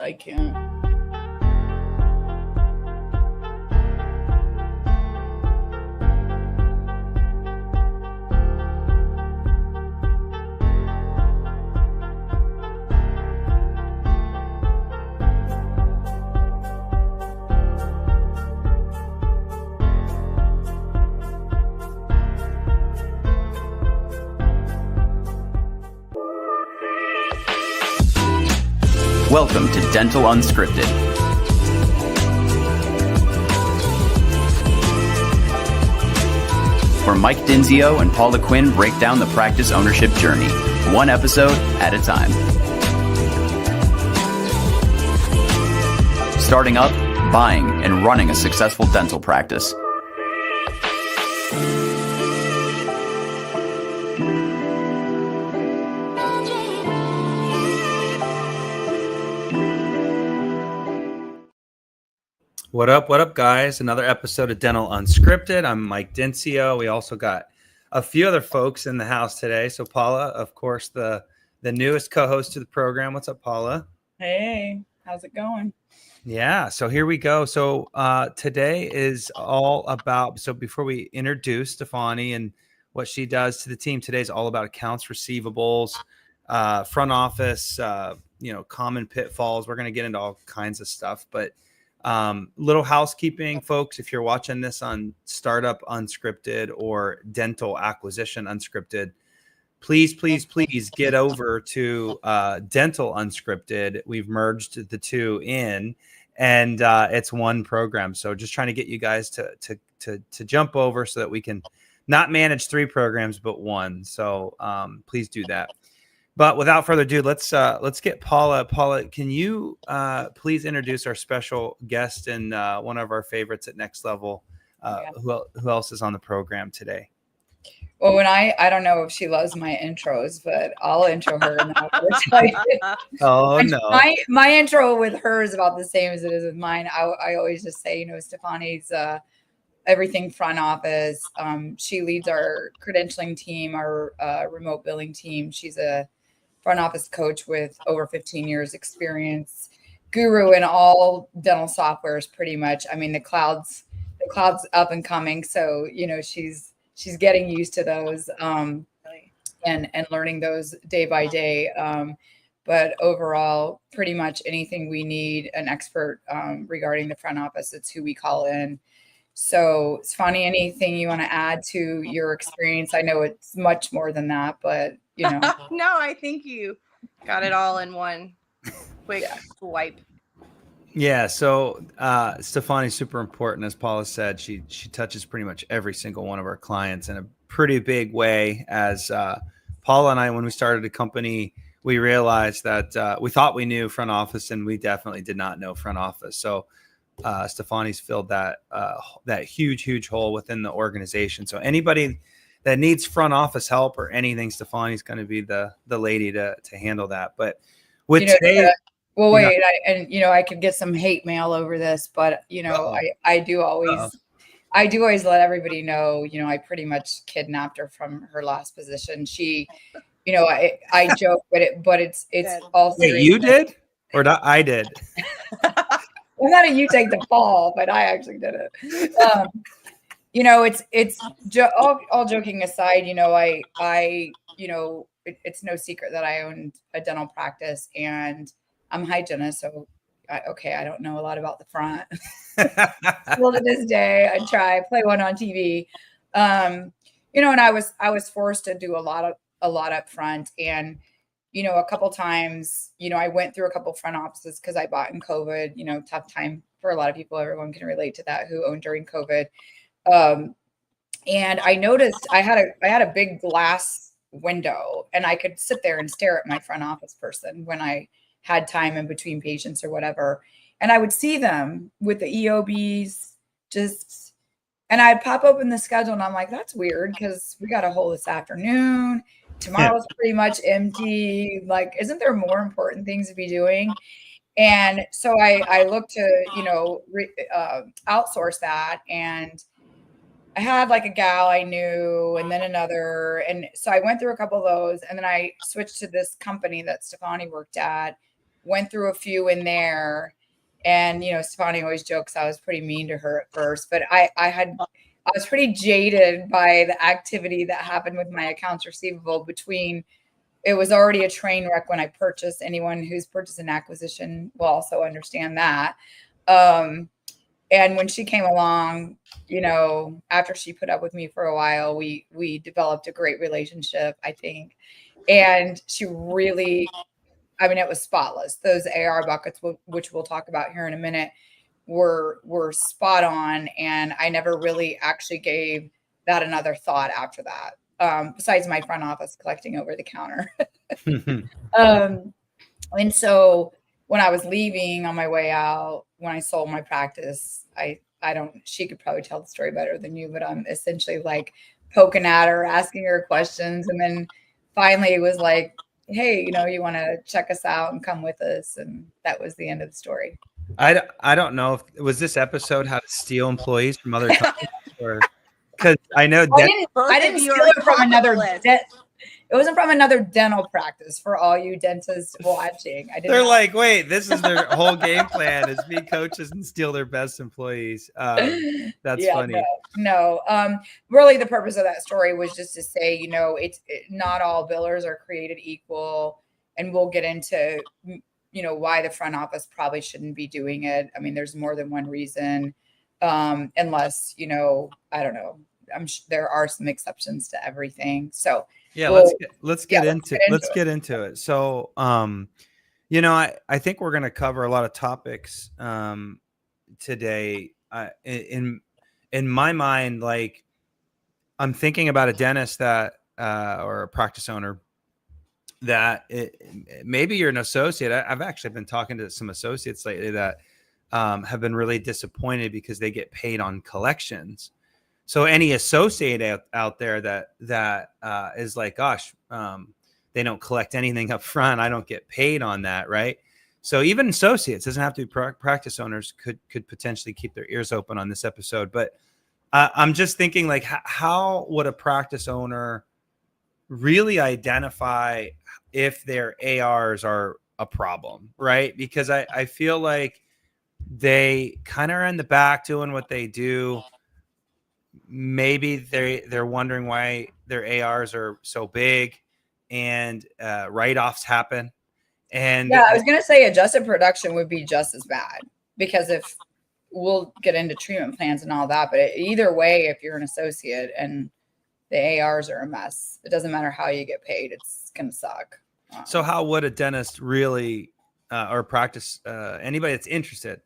I can't. Welcome to Dental Unscripted, where Mike Dinzio and Paula Quinn break down the practice ownership journey, one episode at a time. Starting up, buying, and running a successful dental practice. What up, guys? Another episode of Dental Unscripted. I'm Mike Dinzio. We also got a few other folks in the house today. So Paula, of course, the newest co-host to the program. What's up, Paula? Hey, how's it going? Yeah, so here we go. So today is all about, so before we introduce Stefani and what she does to the team, today is all about accounts receivables, front office, common pitfalls. We're going to get into all kinds of stuff, but little housekeeping, folks. If you're watching this on Startup Unscripted or Dental Acquisition Unscripted, please get over to Dental Unscripted. We've merged the two in, and it's one program. So just trying to get you guys to jump over so that we can not manage three programs but one. So please do that. But without further ado, let's get Paula. Paula, can you please introduce our special guest and one of our favorites at Next Level? Who else is on the program today? Well, when I don't know if she loves my intros, but I'll intro her now. Oh no, my intro with her is about the same as it is with mine. I always just say, Stefani's everything front office. She leads our credentialing team, our remote billing team. She's a front office coach with over 15 years experience, guru in all dental softwares, pretty much. I mean, the cloud's up and coming. So, she's getting used to those and learning those day by day. But overall, pretty much anything we need an expert regarding the front office, it's who we call in. So it's funny, anything you want to add to your experience? I know it's much more than that, but No, I think you got it all in one quick swipe. Yeah, so Stefani's super important. As Paula said, she touches pretty much every single one of our clients in a pretty big way. As Paula and I, when we started the company, we realized that we thought we knew front office, and we definitely did not know front office. So Stefani's filled that huge hole within the organization. So anybody that needs front office help or anything, Stefani's going to be the lady to handle that. But with today, well, wait, I could get some hate mail over this, but I do always let everybody know. I pretty much kidnapped her from her last position. She, I joke, but it's all serious. Wait, you did or not? I did. Well, not you take the fall, but I actually did it. All joking aside, it's no secret that I owned a dental practice and I'm a hygienist. So, I don't know a lot about the front. Still to this day, I play one on TV. And I was forced to do a lot up front. And, a couple times, I went through a couple front offices because I bought in COVID, tough time for a lot of people. Everyone can relate to that who owned during COVID. And I noticed I had a big glass window and I could sit there and stare at my front office person when I had time in between patients or whatever. And I would see them with the EOBs and I'd pop open the schedule and I'm like, that's weird because we got a hole this afternoon. Tomorrow's pretty much empty. Like, isn't there more important things to be doing? And so I looked to, outsource that. And I had like a gal I knew and then another. And so I went through a couple of those and then I switched to this company that Stefani worked at. went through a few in there. And, Stefani always jokes I was pretty mean to her at first, but I was pretty jaded by the activity that happened with my accounts receivable it was already a train wreck when I purchased. Anyone who's purchased an acquisition will also understand that. And when she came along, after she put up with me for a while, we developed a great relationship, I think. And she really, it was spotless. Those AR buckets, which we'll talk about here in a minute, were spot on. And I never really actually gave that another thought after that, besides my front office collecting over the counter. And so when I was leaving on my way out, when I sold my practice, she could probably tell the story better than you, but I'm essentially like poking at her, asking her questions. And then finally it was like, hey, you want to check us out and come with us. And that was the end of the story. I don't know if was this episode how to steal employees from other companies, or because I know I didn't steal it from another. It wasn't from another dental practice for all you dentists watching. They're like, wait, this is their whole game plan is be coaches and steal their best employees. That's funny. No. Really the purpose of that story was just to say, not all billers are created equal. And we'll get into, why the front office probably shouldn't be doing it. There's more than one reason, unless, I don't know. There are some exceptions to everything. So, yeah, let's get into it. So, I think we're going to cover a lot of topics today. In my mind, like I'm thinking about a dentist that or a practice owner that maybe you're an associate. I've actually been talking to some associates lately that have been really disappointed because they get paid on collections. So any associate out there that is like, gosh, they don't collect anything up front, I don't get paid on that, right? So even associates, doesn't have to be practice owners, could potentially keep their ears open on this episode. But I'm just thinking, like, how would a practice owner really identify if their ARs are a problem, right? Because I feel like they kind of are in the back doing what they do. Maybe they're wondering why their ARs are so big, and write-offs happen. And yeah, I was gonna say adjusted production would be just as bad, because if we'll get into treatment plans and all that, but either way, if you're an associate and the ARs are a mess, it doesn't matter how you get paid, it's gonna suck. So how would a dentist really or practice anybody that's interested,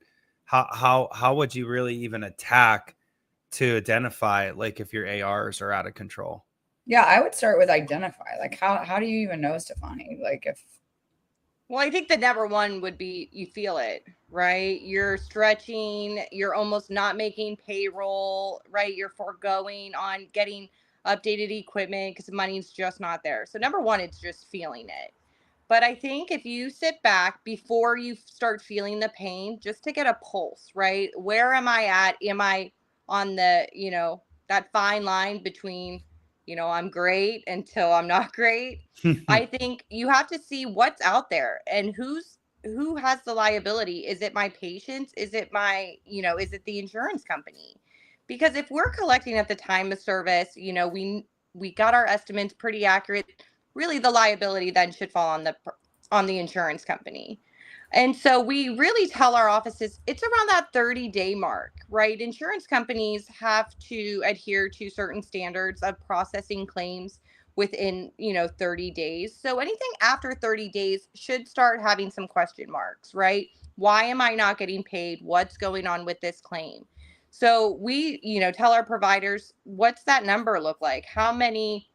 how would you really even attack to identify, like, if your ARs are out of control? Yeah, I would start with identify. Like, how do you even know, Stefani? Like, well, I think the number one would be you feel it, right? You're stretching, you're almost not making payroll, right? You're foregoing on getting updated equipment because the money's just not there. So number one, it's just feeling it. But I think if you sit back before you start feeling the pain, just to get a pulse, right? Where am I at? Am I on the, that fine line between, I'm great until I'm not great? I think you have to see what's out there and who has the liability. Is it my patients? Is it my, is it the insurance company? Because if we're collecting at the time of service, we got our estimates pretty accurate. Really, the liability then should fall on the insurance company. And so we really tell our offices it's around that 30-day mark, right? Insurance companies have to adhere to certain standards of processing claims within, 30 days. So anything after 30 days should start having some question marks, right? Why am I not getting paid? What's going on with this claim? So we, tell our providers, what's that number look like? How many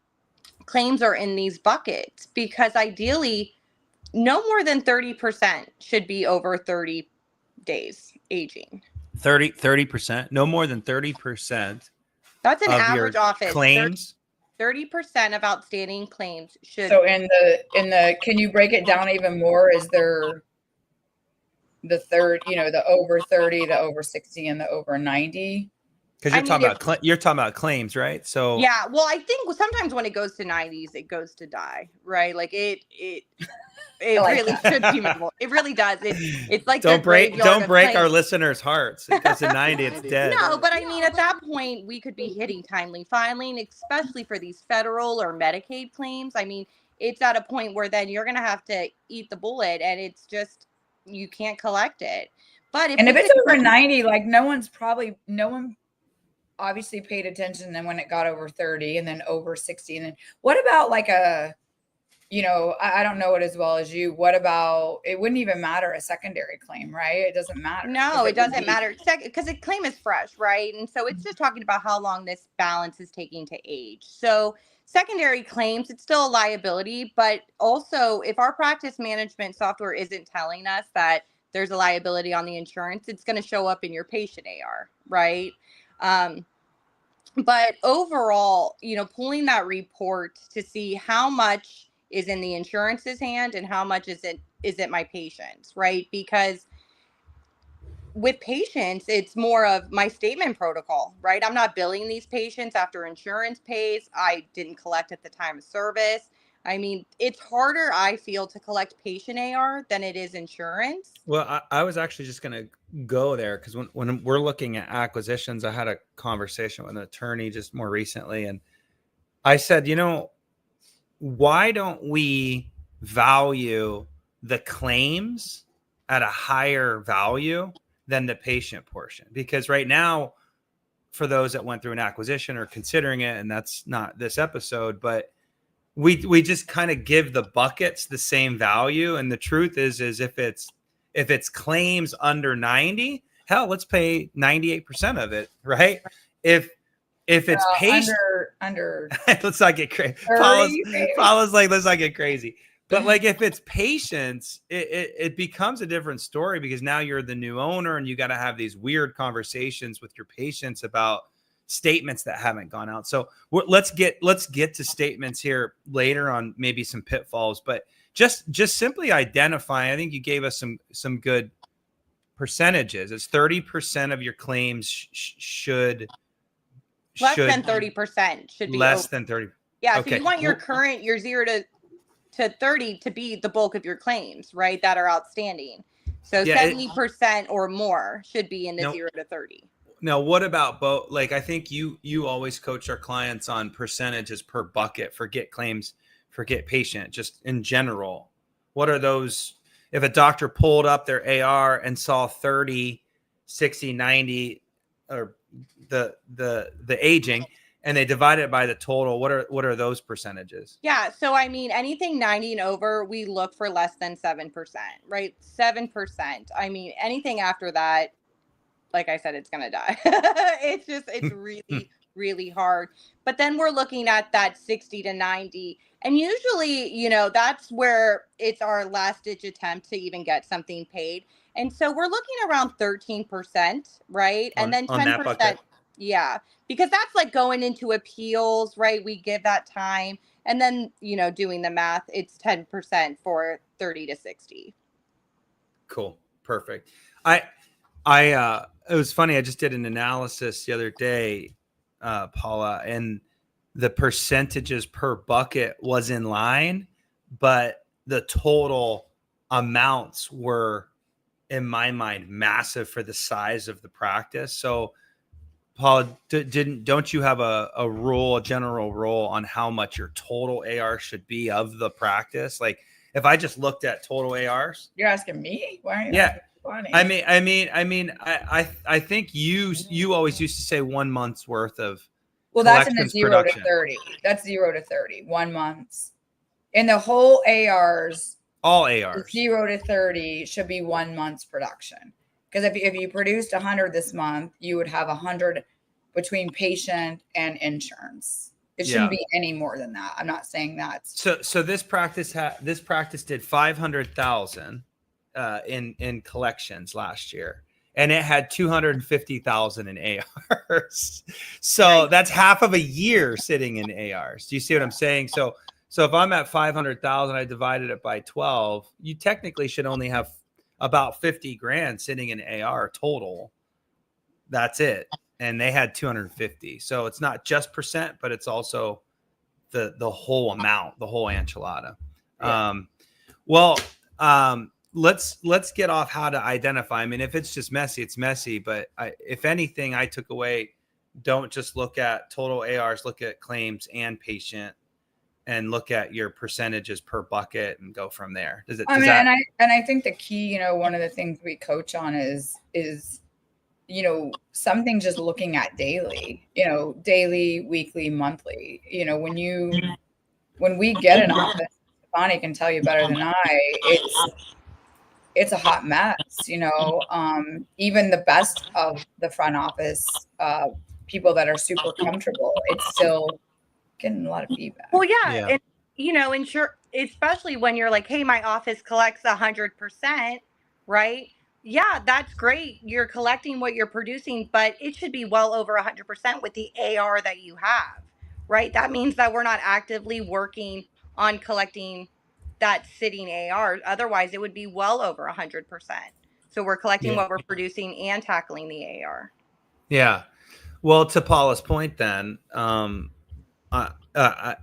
claims are in these buckets? Because ideally, no more than 30% should be over 30 days aging. 30%, no more than 30%. That's an average office. Claims. 30% of outstanding claims should. So in the can you break it down even more? Is there the third, the over 30, the over 60, and the over 90? Because you're talking about claims, right? So yeah, well, I think sometimes when it goes to 90s, it goes to die, right? Like it really should be minimal. It really does. It's like don't break our claims. listeners' hearts. It goes to 90, it's dead. No, but I mean, at that point, we could be hitting timely filing, especially for these federal or Medicaid claims. I mean, it's at a point where then you're going to have to eat the bullet, and it's just you can't collect it. But if it's over 90, like no one obviously paid attention then when it got over 30 and then over 60. And then what about like I don't know it as well as you. What about, it wouldn't even matter a secondary claim, right? It doesn't matter. No, it doesn't matter because the claim is fresh, right? And so it's just talking about how long this balance is taking to age. So secondary claims, it's still a liability, but also if our practice management software isn't telling us that there's a liability on the insurance, it's going to show up in your patient AR, right? But overall, pulling that report to see how much is in the insurance's hand and how much is it my patient's, right? Because with patients, it's more of my statement protocol, right? I'm not billing these patients after insurance pays. I didn't collect at the time of service. I mean, it's harder, I feel, to collect patient AR than it is insurance. Well, I was actually just going to go there because when we're looking at acquisitions, I had a conversation with an attorney just more recently. And I said, why don't we value the claims at a higher value than the patient portion? Because right now, for those that went through an acquisition or considering it, and that's not this episode, but we just kind of give the buckets the same value. And the truth is if it's claims under 90, hell, let's pay 98% of it, right? If it's patient under let's not get crazy. Follows like let's not get crazy. But like if it's patients, it becomes a different story because now you're the new owner and you got to have these weird conversations with your patients about statements that haven't gone out. So let's get to statements here later on, maybe some pitfalls, but just simply identify. I think you gave us some good percentages. It's 30% of your claims should less than 30% should be less than 30. Yeah. Okay. So you want your 0 to 30 to be the bulk of your claims, right? That are outstanding. So 70% or more should be in the 0 to 30. Now, what about both? Like, I think you always coach our clients on percentages per bucket. Forget claims, forget patient, just in general. What are those? If a doctor pulled up their AR and saw 30, 60, 90, or the aging, and they divide it by the total, what are those percentages? Yeah. So, I mean, anything 90 and over, we look for less than 7%, right? 7%. I mean, anything after that, like I said, it's going to die. It's really, really hard. But then we're looking at that 60 to 90. And usually, that's where it's our last ditch attempt to even get something paid. And so we're looking around 13%, right? And then 10%. Yeah, because that's like going into appeals, right? We give that time. And then, doing the math, it's 10% for 30 to 60. Cool. Perfect. It was funny. I just did an analysis the other day, Paula, and the percentages per bucket was in line, but the total amounts were, in my mind, massive for the size of the practice. So, Paula, don't you have a general rule on how much your total AR should be of the practice? Like, if I just looked at total ARs, you're asking me? Why? Yeah. Funny. I think you always used to say 1 month's worth of. Well, that's in the 0 to 30. That's 0 to 30, 1 month. In the whole ARs, all ARs, 0 to 30 should be 1 month's production. Because if you produced 100 this month, you would have 100 between patient and insurance. It shouldn't be any more than that. I'm not saying that. So this practice did 500,000 in collections last year, and it had 250,000 in ARs. So that's half of a year sitting in ARs. Do you see what I'm saying? So if I'm at 500,000, I divided it by 12. You technically should only have about 50 grand sitting in AR total. That's it. and they had 250. So it's not just percent, but it's also the whole amount, the whole enchilada. Yeah. Let's get off how to identify. I mean, if it's just messy, it's messy. But if anything, I took away, don't just look at total ARs, look at claims and patient, and look at your percentages per bucket and go from there. And I think the key, one of the things we coach on is something just looking at daily, daily, weekly, monthly. When we get an office, Bonnie can tell you better than I, it's a hot mess. Even the best of the front office people that are super comfortable, it's still getting a lot of feedback. Well, yeah. And especially when you're like, hey, my office collects 100%, right? Yeah, that's great. You're collecting what you're producing, but it should be well over 100% with the AR that you have, right? That means that we're not actively working on collecting that sitting AR. Otherwise, it would be well over 100%. So we're collecting what we're producing and tackling the AR. Yeah. Well, to Paula's point then,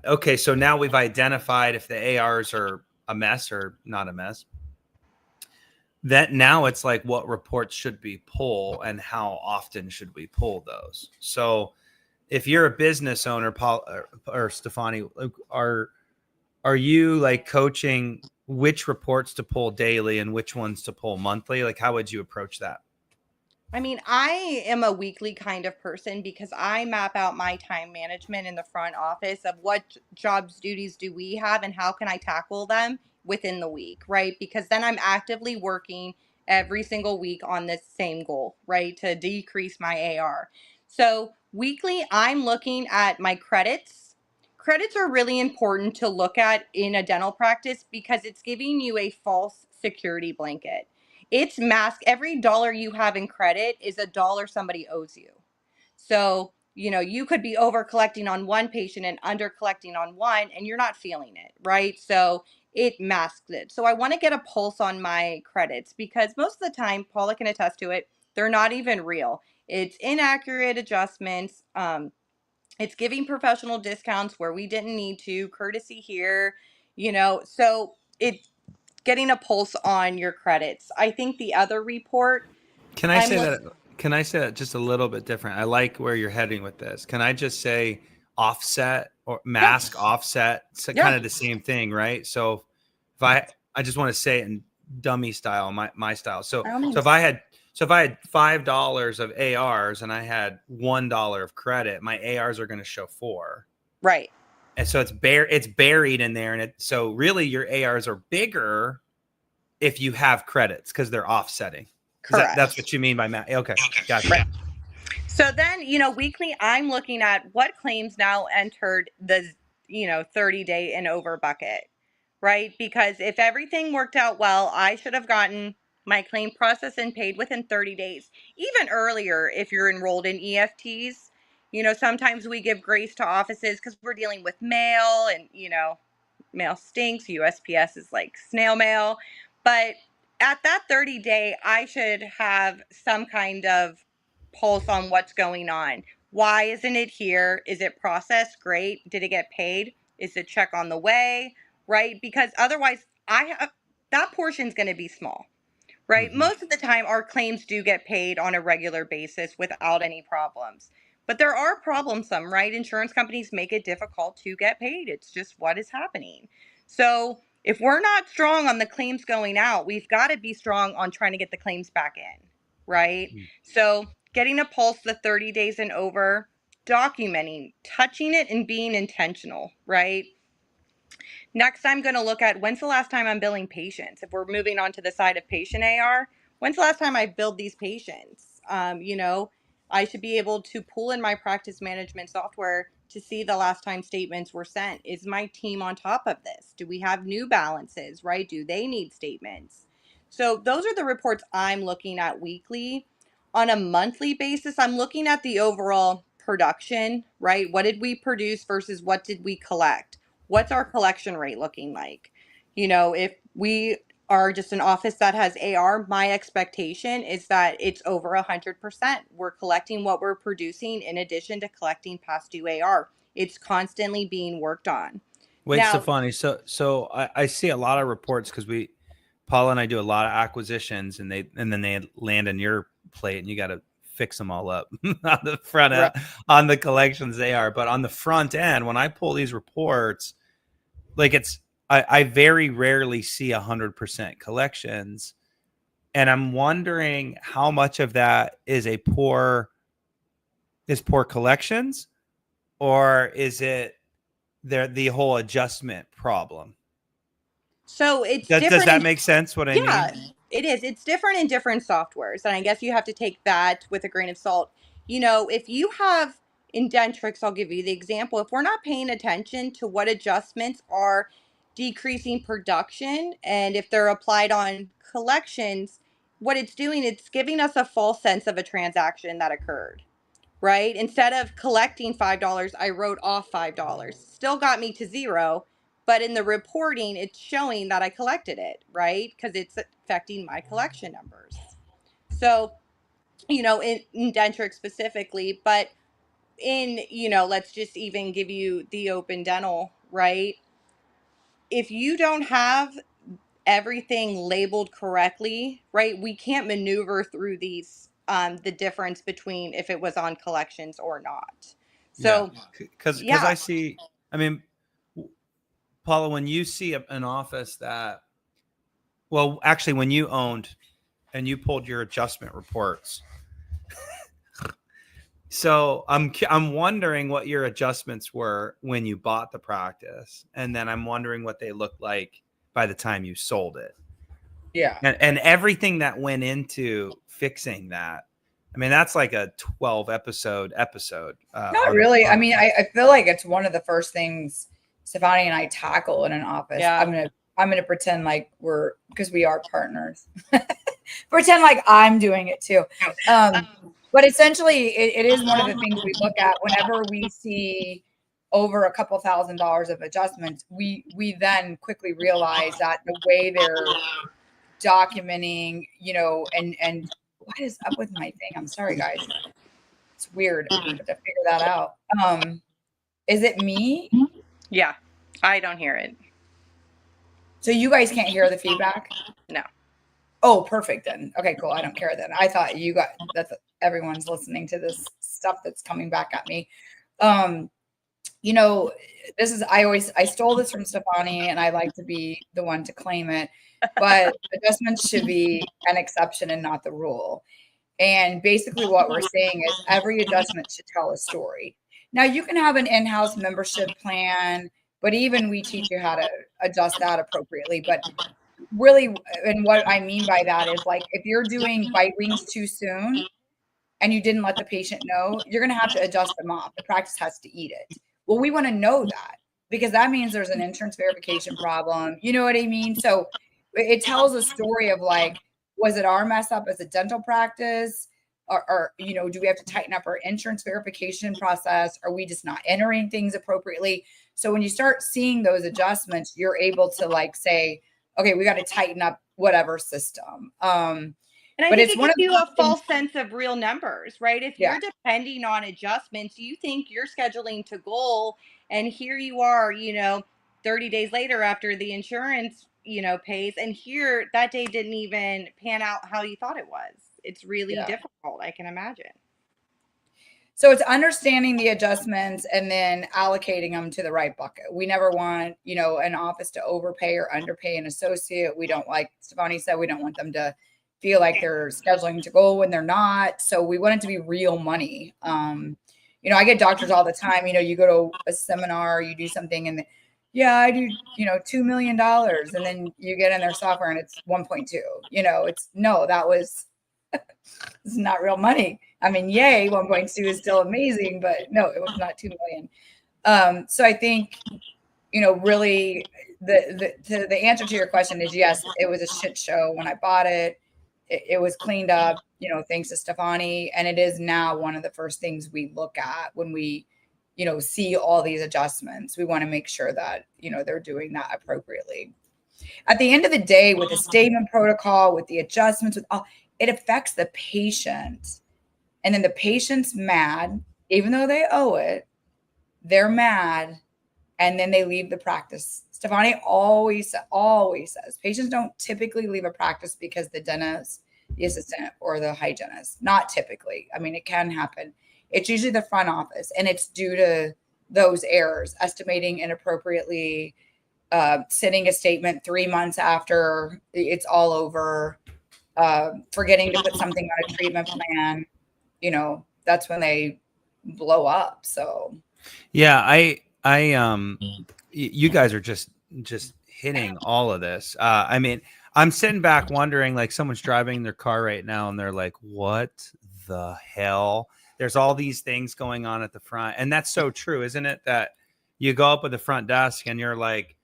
okay, so now we've identified if the ARs are a mess or not a mess. That now it's like what reports should we pull and how often should we pull those? So if you're a business owner, Paul or Stefani, are you like coaching which reports to pull daily and which ones to pull monthly? Like, how would you approach that? I mean, I am a weekly kind of person because I map out my time management in the front office of what jobs, duties do we have and how can I tackle them within the week, right? Because then I'm actively working every single week on this same goal, right? To decrease my AR. So weekly, I'm looking at my credits. Credits are really important to look at in a dental practice because it's giving you a false security blanket. It's mask. Every dollar you have in credit is a dollar somebody owes you. So, you could be over collecting on one patient and under collecting on one, and you're not feeling it, right? So it masks it. So I want to get a pulse on my credits because most of the time, Paula can attest to it, they're not even real. It's inaccurate adjustments. It's giving professional discounts where we didn't need to, courtesy here, so it's getting a pulse on your credits. I think the other report. Can I say that just a little bit different? I like where you're heading with this. Can I just say offset or mask offset? So kind of the same thing, right? So if I just want to say it in dummy style, my style. So if I had $5 of ARs and I had $1 of credit, my ARs are going to show 4. Right. And so it's buried in there. And so really your ARs are bigger if you have credits because they're offsetting. Correct. That's what you mean by math. Okay. Gotcha. Right. So then, weekly, I'm looking at what claims now entered the, 30-day and over bucket, right? Because if everything worked out well, I should have gotten my claim processed and paid within 30 days, even earlier if you're enrolled in EFTs. Sometimes we give grace to offices because we're dealing with mail and, mail stinks. USPS is like snail mail. But at that 30-day, I should have some kind of pulse on what's going on. Why isn't it here? Is it processed? Great. Did it get paid? Is the check on the way? Right? Because otherwise, that portion's going to be small. Right? Mm-hmm. Most of the time, our claims do get paid on a regular basis without any problems. But there are problems, right? Insurance companies make it difficult to get paid. It's just what is happening. So if we're not strong on the claims going out, we've got to be strong on trying to get the claims back in, right? Mm-hmm. So getting a pulse the 30 days and over, documenting, touching it, and being intentional, right? Next, I'm going to look at when's the last time I'm billing patients. If we're moving on to the side of patient AR, when's the last time I billed these patients? I should be able to pull in my practice management software to see the last time statements were sent. Is my team on top of this? Do we have new balances, right? Do they need statements? So those are the reports I'm looking at weekly. On a monthly basis, I'm looking at the overall production, right? What did we produce versus what did we collect? What's our collection rate looking like? If we are just an office that has AR, my expectation is that it's over 100%. We're collecting what we're producing in addition to collecting past due AR. It's constantly being worked on. Wait, Now, Stefani. So I see a lot of reports because Paula and I do a lot of acquisitions, and then they land on your plate, and you got to fix them all up on the front end, right. on the collections they are, but on the front end, when I pull these reports, like I very rarely see 100% collections, and I'm wondering how much of that is poor collections, or is it the whole adjustment problem? So it's Does different. that make sense what I Yeah, mean? it is. It's different in different softwares. And I guess you have to take that with a grain of salt. You know, if you have indentrix, I'll give you the example. If we're not paying attention to what adjustments are decreasing production and if they're applied on collections, what it's doing, it's giving us a false sense of a transaction that occurred. Right? Instead of collecting $5, I wrote off $5. Still got me to zero, but in the reporting, it's showing that I collected it, right? Because it's affecting my collection numbers. So, you know, in Dentrix specifically, but in, you know, let's just even give you the open dental, right? If you don't have everything labeled correctly, right, we can't maneuver through these the difference between if it was on collections or not. Yeah, So because yeah, I see. I mean, Paula, when you see an office that, well, actually, when you owned and you pulled your adjustment reports, so I'm wondering what your adjustments were when you bought the practice, and then I'm wondering what they looked like by the time you sold it. Yeah. And everything that went into fixing that. I mean, that's like a 12 episode. Not really. I mean, I feel like it's one of the first things Stefani and I tackle in an office. Yeah. I'm gonna pretend like because we are partners. Pretend like I'm doing it too. But essentially, it is one of the things we look at whenever we see over a couple $1,000s of adjustments. We then quickly realize that the way they're documenting, you know, and what is up with my thing? I'm sorry, guys. It's weird. I have to figure that out. Is it me? yeah, I don't hear it. So you guys can't hear the feedback? No. Oh, perfect then. Okay, cool. I don't care then. I thought that's everyone's listening to this stuff that's coming back at me. You know, I stole this from Stefani and I like to be the one to claim it, but adjustments should be an exception and not the rule. And basically what we're saying is every adjustment should tell a story. Now you can have an in-house membership plan, but even we teach you how to adjust that appropriately. But really, and what I mean by that is like if you're doing bite wings too soon and you didn't let the patient know, you're going to have to adjust them off. The practice has to eat it. Well, we want to know that because that means there's an insurance verification problem. You know what I mean? So it tells a story of like, was it our mess up as a dental practice? Or, you know, do we have to tighten up our insurance verification process? Are we just not entering things appropriately? So when you start seeing those adjustments, you're able to like say, okay, we got to tighten up whatever system. And I But think it's it one gives of the you a things, false sense of real numbers, right? If yeah. you're depending on adjustments, you think you're scheduling to goal, and here you are, you know, 30 days later after the insurance, you know, pays, and here that day didn't even pan out how you thought it was. It's really difficult, I can imagine. So it's understanding the adjustments and then allocating them to the right bucket. We never want, you know, an office to overpay or underpay an associate. We don't, like Stefani said, we don't want them to feel like they're scheduling to go when they're not. So we want it to be real money. You know, I get doctors all the time, you know, you go to a seminar, you do something and yeah, I do, you know, $2 million. And then you get in their software and it's 1.2, you know, it's it's not real money. I mean, yay, 1.2 is still amazing, but no, it was not 2 million. So I think, you know, really the answer to your question is yes, it was a shit show when I bought it. It was cleaned up, you know, thanks to Stefani. And it is now one of the first things we look at when we, you know, see all these adjustments. We want to make sure that, you know, they're doing that appropriately. At the end of the day, with the statement protocol, with the adjustments, with all, it affects the patient. And then the patient's mad, even though they owe it, they're mad, and then they leave the practice. Stefani always says patients don't typically leave a practice because the dentist, the assistant, or the hygienist. Not typically. I mean, it can happen. It's usually the front office, and it's due to those errors, estimating inappropriately, sending a statement 3 months after it's all over, forgetting to put something on a treatment plan. That's when they blow up. So yeah, you guys are just hitting all of this. I mean, I'm sitting back wondering, like, someone's driving their car right now and they're like, what the hell? There's all these things going on at the front. And that's so true, isn't it? That you go up at the front desk and you're like,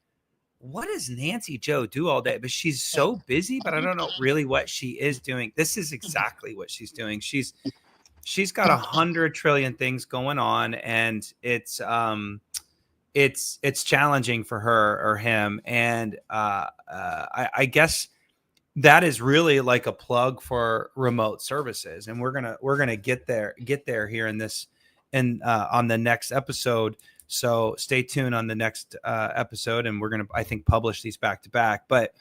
what does Nancy Joe do all day? But she's so busy, but I don't know really what she is doing. This is exactly what she's doing. She's got 100 trillion things going on, and it's challenging for her or him. And I guess that is really like a plug for remote services. And we're gonna get there here in this and on the next episode. So stay tuned on the next episode, and we're gonna, I think, publish these back to back. But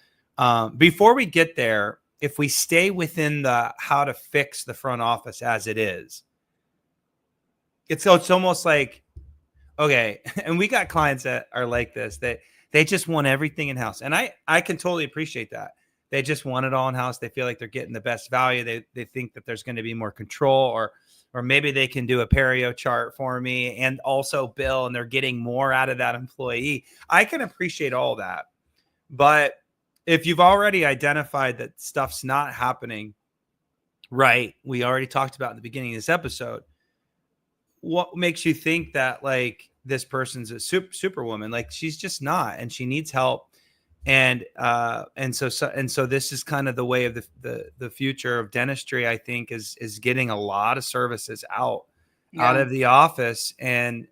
before we get there, if we stay within the how to fix the front office as it is, it's almost like, okay, and we got clients that are like this, that they just want everything in house, and I can totally appreciate that. They just want it all in house. They feel like they're getting the best value. They think that there's going to be more control, or maybe they can do a perio chart for me and also bill, and they're getting more out of that employee. I can appreciate all that, but if you've already identified that stuff's not happening right, we already talked about in the beginning of this episode, what makes you think that, like, this person's a superwoman? Like, she's just not, and she needs help. And so this is kind of the way of the future of dentistry, I think, is getting a lot of services out of the office. And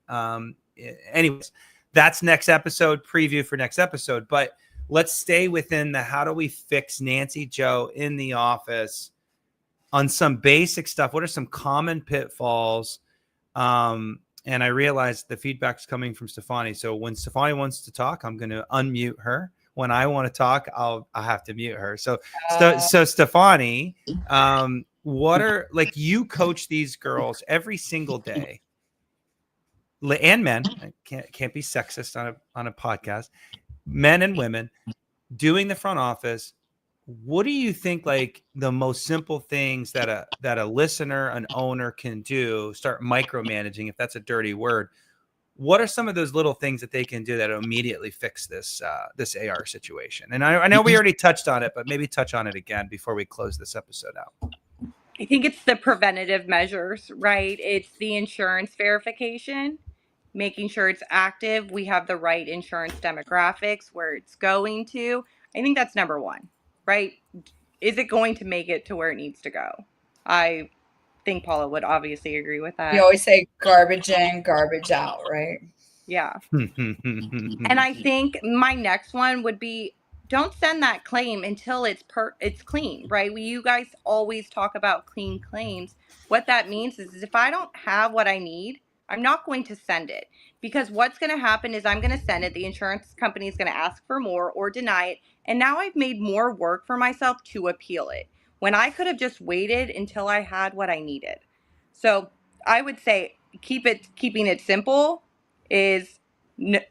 anyways, that's next episode, preview for next episode. But let's stay within the how do we fix Nancy Joe in the office on some basic stuff. What are some common pitfalls? And I realized the feedback's coming from Stefani. So when Stefani wants to talk, I'm going to unmute her. When I want to talk, I'll have to mute her. So Stefani, what are, like, you coach these girls every single day, and men. I can't be sexist on a podcast. Men and women doing the front office. What do you think, like, the most simple things that a listener, an owner can do? Start micromanaging, if that's a dirty word. What are some of those little things that they can do that immediately fix this AR situation? And I know we already touched on it, but maybe touch on it again before we close this episode out. I think it's the preventative measures, right? It's the insurance verification, making sure it's active. We have the right insurance demographics, where it's going to. I think that's number one, right? Is it going to make it to where it needs to go? I think Paula would obviously agree with that. You always say garbage in, garbage out, right? Yeah. And I think my next one would be, don't send that claim until it's clean, right? You guys always talk about clean claims. What that means is if I don't have what I need, I'm not going to send it, because what's going to happen is I'm going to send it. The insurance company is going to ask for more or deny it. And now I've made more work for myself to appeal it, when I could have just waited until I had what I needed. So I would say keeping it simple is,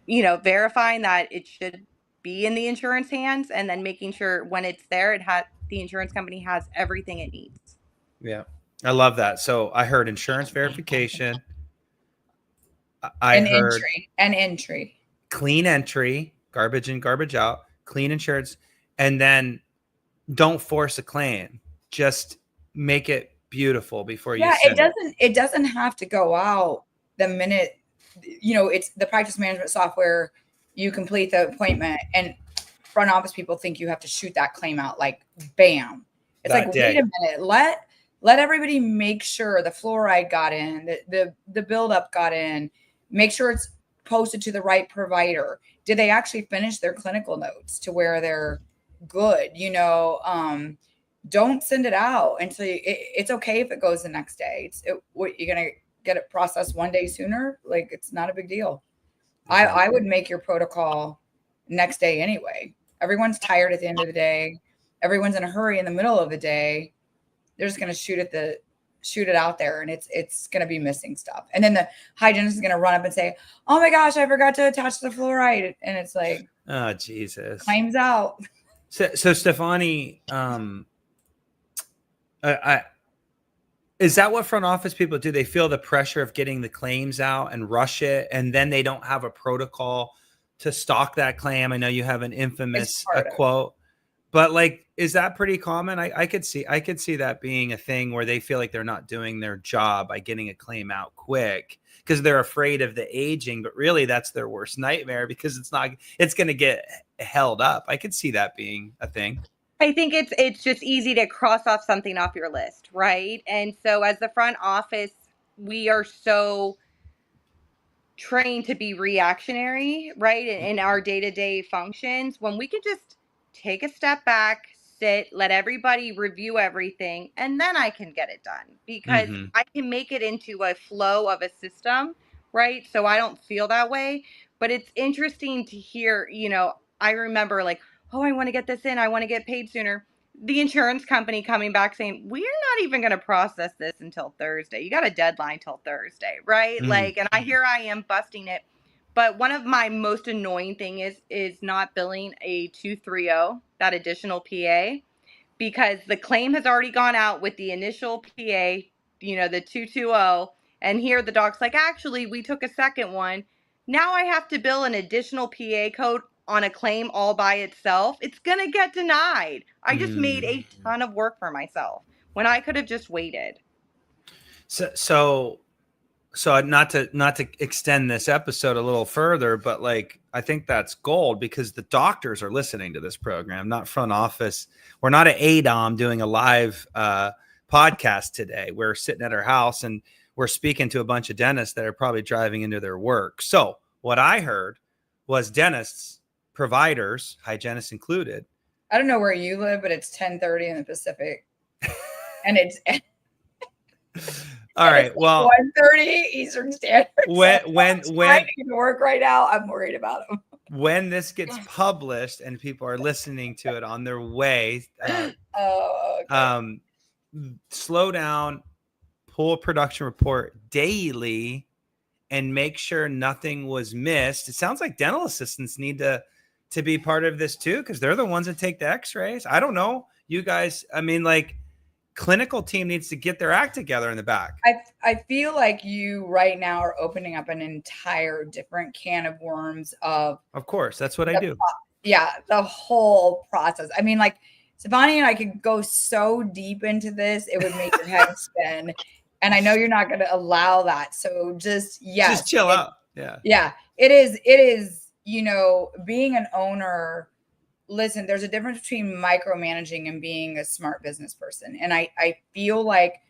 verifying that it should be in the insurance hands, and then making sure when it's there, the insurance company has everything it needs. Yeah, I love that. So I heard insurance verification. I heard entry, clean entry, garbage in, garbage out, clean insurance, and then don't force a claim. Just make it beautiful before you send it. It doesn't have to go out the minute, it's the practice management software. You complete the appointment, and front office people think you have to shoot that claim out like bam. It's like, wait a minute, let everybody make sure the fluoride got in, the buildup got in, make sure it's posted to the right provider. did they actually finish their clinical notes to where they're good? Don't send it out until it's okay if it goes the next day. What you're gonna get it processed one day sooner? Like, it's not a big deal. Exactly. I would make your protocol next day anyway. Everyone's tired at the end of the day. Everyone's in a hurry in the middle of the day. They're just gonna shoot it out there, and it's gonna be missing stuff. And then the hygienist is gonna run up and say, "Oh my gosh, I forgot to attach the fluoride," and it's like, oh Jesus, claims out. So Stefani, is that what front office people do? They feel the pressure of getting the claims out and rush it, and then they don't have a protocol to stock that claim. I know you have an infamous quote, but like, is that pretty common? I could see that being a thing where they feel like they're not doing their job by getting a claim out quick because they're afraid of the aging, but really that's their worst nightmare because it's going to get held up. I could see that being a thing. I think it's just easy to cross off something off your list, right? And so as the front office, we are so trained to be reactionary, right? In our day-to-day functions, when we can just take a step back, sit, let everybody review everything, and then I can get it done because I can make it into a flow of a system, right? So I don't feel that way. But it's interesting to hear, I remember like, oh, I want to get this in. I want to get paid sooner. The insurance company coming back saying, we're not even going to process this until Thursday. You got a deadline till Thursday, right? Like, and here I am busting it. But one of my most annoying thing is not billing a 230, that additional PA, because the claim has already gone out with the initial PA, the 220. And here the doc's like, actually, we took a second one. Now I have to bill an additional PA code on a claim all by itself. It's going to get denied. I just made a ton of work for myself when I could have just waited. So not to extend this episode a little further, but like, I think that's gold because the doctors are listening to this program, not front office. We're not at ADOM doing a live podcast today. We're sitting at our house and we're speaking to a bunch of dentists that are probably driving into their work. So what I heard was dentists, providers, hygienists included. I don't know where you live, but it's 10:30 in the Pacific. And it's all right. Well, 1:30 Eastern Standard. When I need to work right now, I'm worried about them. When this gets published and people are listening to it on their way, slow down, pull a production report daily, and make sure nothing was missed. It sounds like dental assistants need to be part of this too, because they're the ones that take the x-rays. I don't know. You guys, I mean, like, clinical team needs to get their act together in the back. I feel like you right now are opening up an entire different can of worms of course, that's what I do. The whole process. I mean, like, Stefani and I could go so deep into this, it would make your head spin. And I know you're not going to allow that. So just chill out. Yeah. It is, being an owner. Listen, there's a difference between micromanaging and being a smart business person. And I feel like,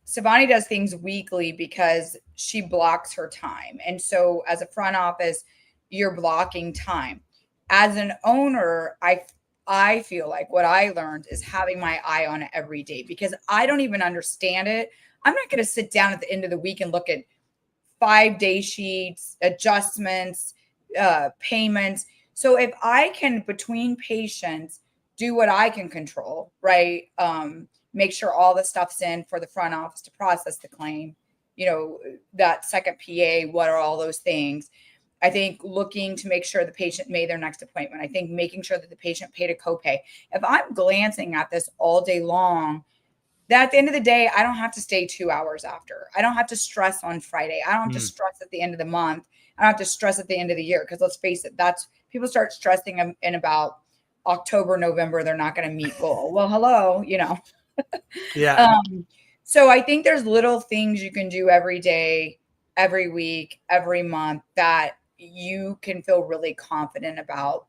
Stefani does things weekly because she blocks her time. And so as a front office, you're blocking time. As an owner, I feel like what I learned is having my eye on it every day because I don't even understand it. I'm not going to sit down at the end of the week and look at 5-day sheets, adjustments, payments. So if I can, between patients, do what I can control, right? Make sure all the stuff's in for the front office to process the claim, that second PA, what are all those things? I think looking to make sure the patient made their next appointment. I think making sure that the patient paid a copay. If I'm glancing at this all day long, that at the end of the day, I don't have to stay 2 hours after. I don't have to stress on Friday. I don't have to stress at the end of the month. I don't have to stress at the end of the year. Because let's face it, people start stressing in about October, November, they're not going to meet goal. Well, hello, Yeah. So I think there's little things you can do every day, every week, every month that you can feel really confident about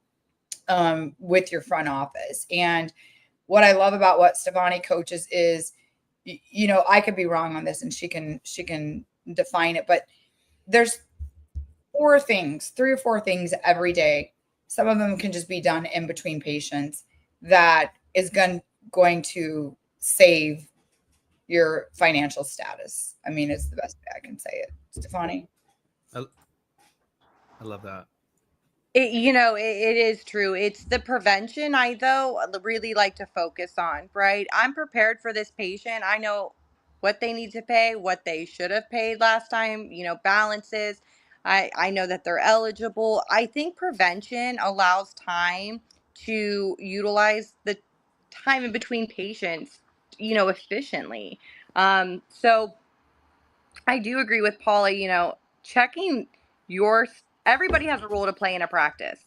with your front office. And what I love about what Stefani coaches is, I could be wrong on this and she can define it, but there's 3 or 4 things every day. Some of them can just be done in between patients that is going to save your financial status. I mean, it's the best way I can say it. Stefani? I love that. It is true. It's the prevention I really like to focus on, right? I'm prepared for this patient. I know what they need to pay, what they should have paid last time, balances. I know that they're eligible. I think prevention allows time to utilize the time in between patients, efficiently. So I do agree with Paula, checking your, everybody has a role to play in a practice.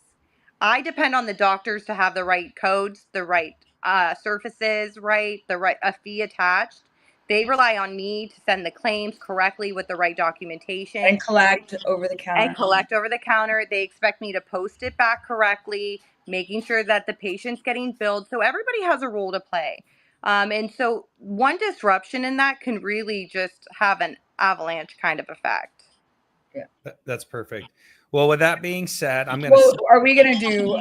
I depend on the doctors to have the right codes, the right surfaces, right, the right, a fee attached. They rely on me to send the claims correctly with the right documentation And collect over the counter. They expect me to post it back correctly, making sure that the patient's getting billed. So everybody has a role to play. And so one disruption in that can really just have an avalanche kind of effect. Yeah. That's perfect. Well, with that being said, I'm going Well, to. are we going to do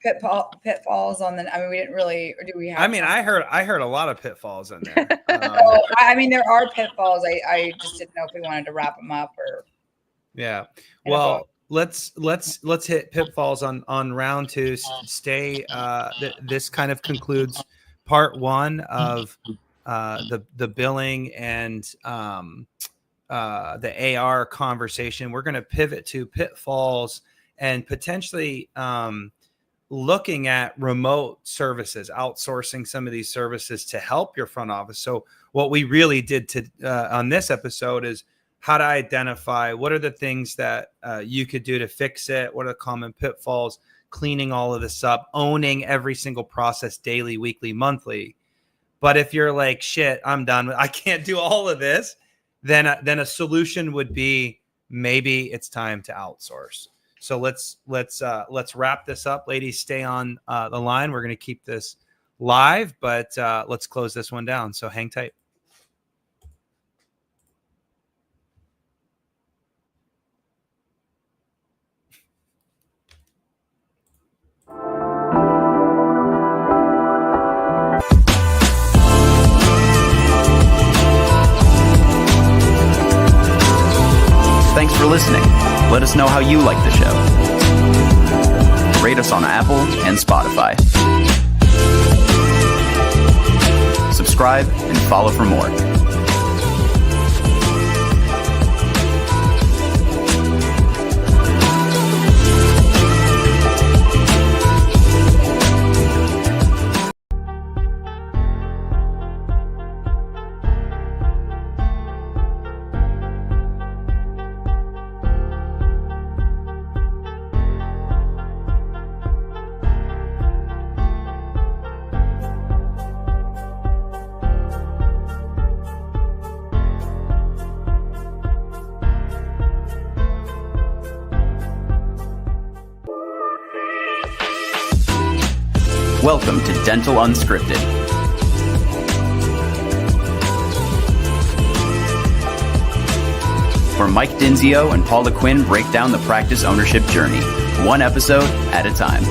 pitfalls on the? I mean, we didn't really, or do we have? I mean, I heard a lot of pitfalls in there. Well, I mean, there are pitfalls. I just didn't know if we wanted to wrap them up or. Yeah. Well, let's hit pitfalls on round 2. Stay. This kind of concludes part 1 of the billing and the AR conversation. We're going to pivot to pitfalls and potentially looking at remote services, outsourcing some of these services to help your front office. So what we really did on this episode is how to identify what are the things that you could do to fix it, what are the common pitfalls, cleaning all of this up, owning every single process daily, weekly, monthly. But if you're like, shit, I'm done, I can't do all of this, then a solution would be maybe it's time to outsource. So let's wrap this up. Ladies, stay on the line. We're going to keep this live, but let's close this one down. So hang tight. Thanks for listening. Let us know how you like the show. Rate us on Apple and Spotify. Subscribe and follow for more. Welcome to Dental Unscripted. Where Mike Dinzio and Paula Quinn break down the practice ownership journey, one episode at a time.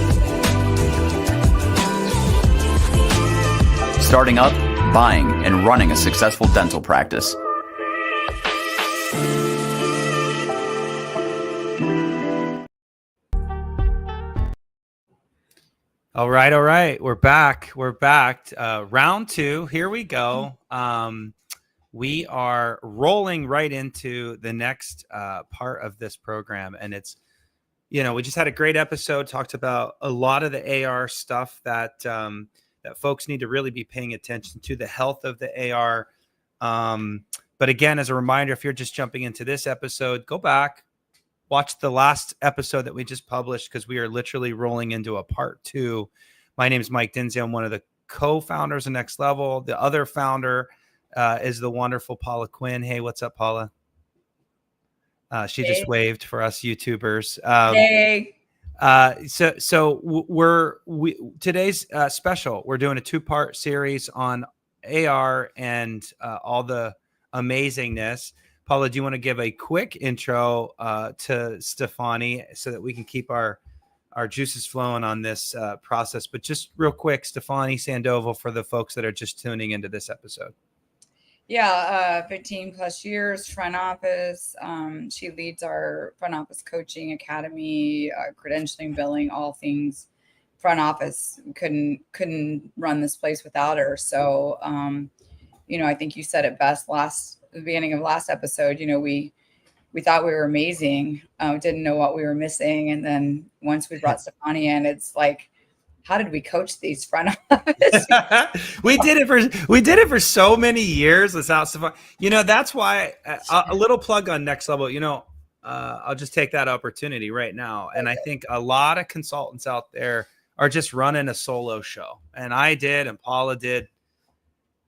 Starting up, buying, and running a successful dental practice. All right. We're back. Round 2. Here we go. We are rolling right into the next part of this program. And it's, we just had a great episode, talked about a lot of the AR stuff that folks need to really be paying attention to, the health of the AR. But again, as a reminder, if you're just jumping into this episode, go back, watch the last episode that we just published, because we are literally rolling into a part 2. My name is Mike Dinzio. I'm one of the co-founders of Next Level. The other founder is the wonderful Paula Quinn. Hey, what's up, Paula? She just waved for us YouTubers. Hey. So today's special. We're doing a 2-part series on AR and all the amazingness. Paula, do you want to give a quick intro to Stefani so that we can keep our juices flowing on this process? But just real quick, Stefani Sandoval, for the folks that are just tuning into this episode. Yeah, 15 plus years front office. She leads our front office coaching academy, credentialing, billing, all things front office. Couldn't run this place without her. So, I think you said it best the beginning of last episode. We thought we were amazing, didn't know what we were missing, and then once we brought Stefani in, it's like, how did we coach these front office? we did it for so many years without Stefani. That's why a little plug on Next Level. I'll just take that opportunity right now, and I think a lot of consultants out there are just running a solo show, and I did, and Paula did.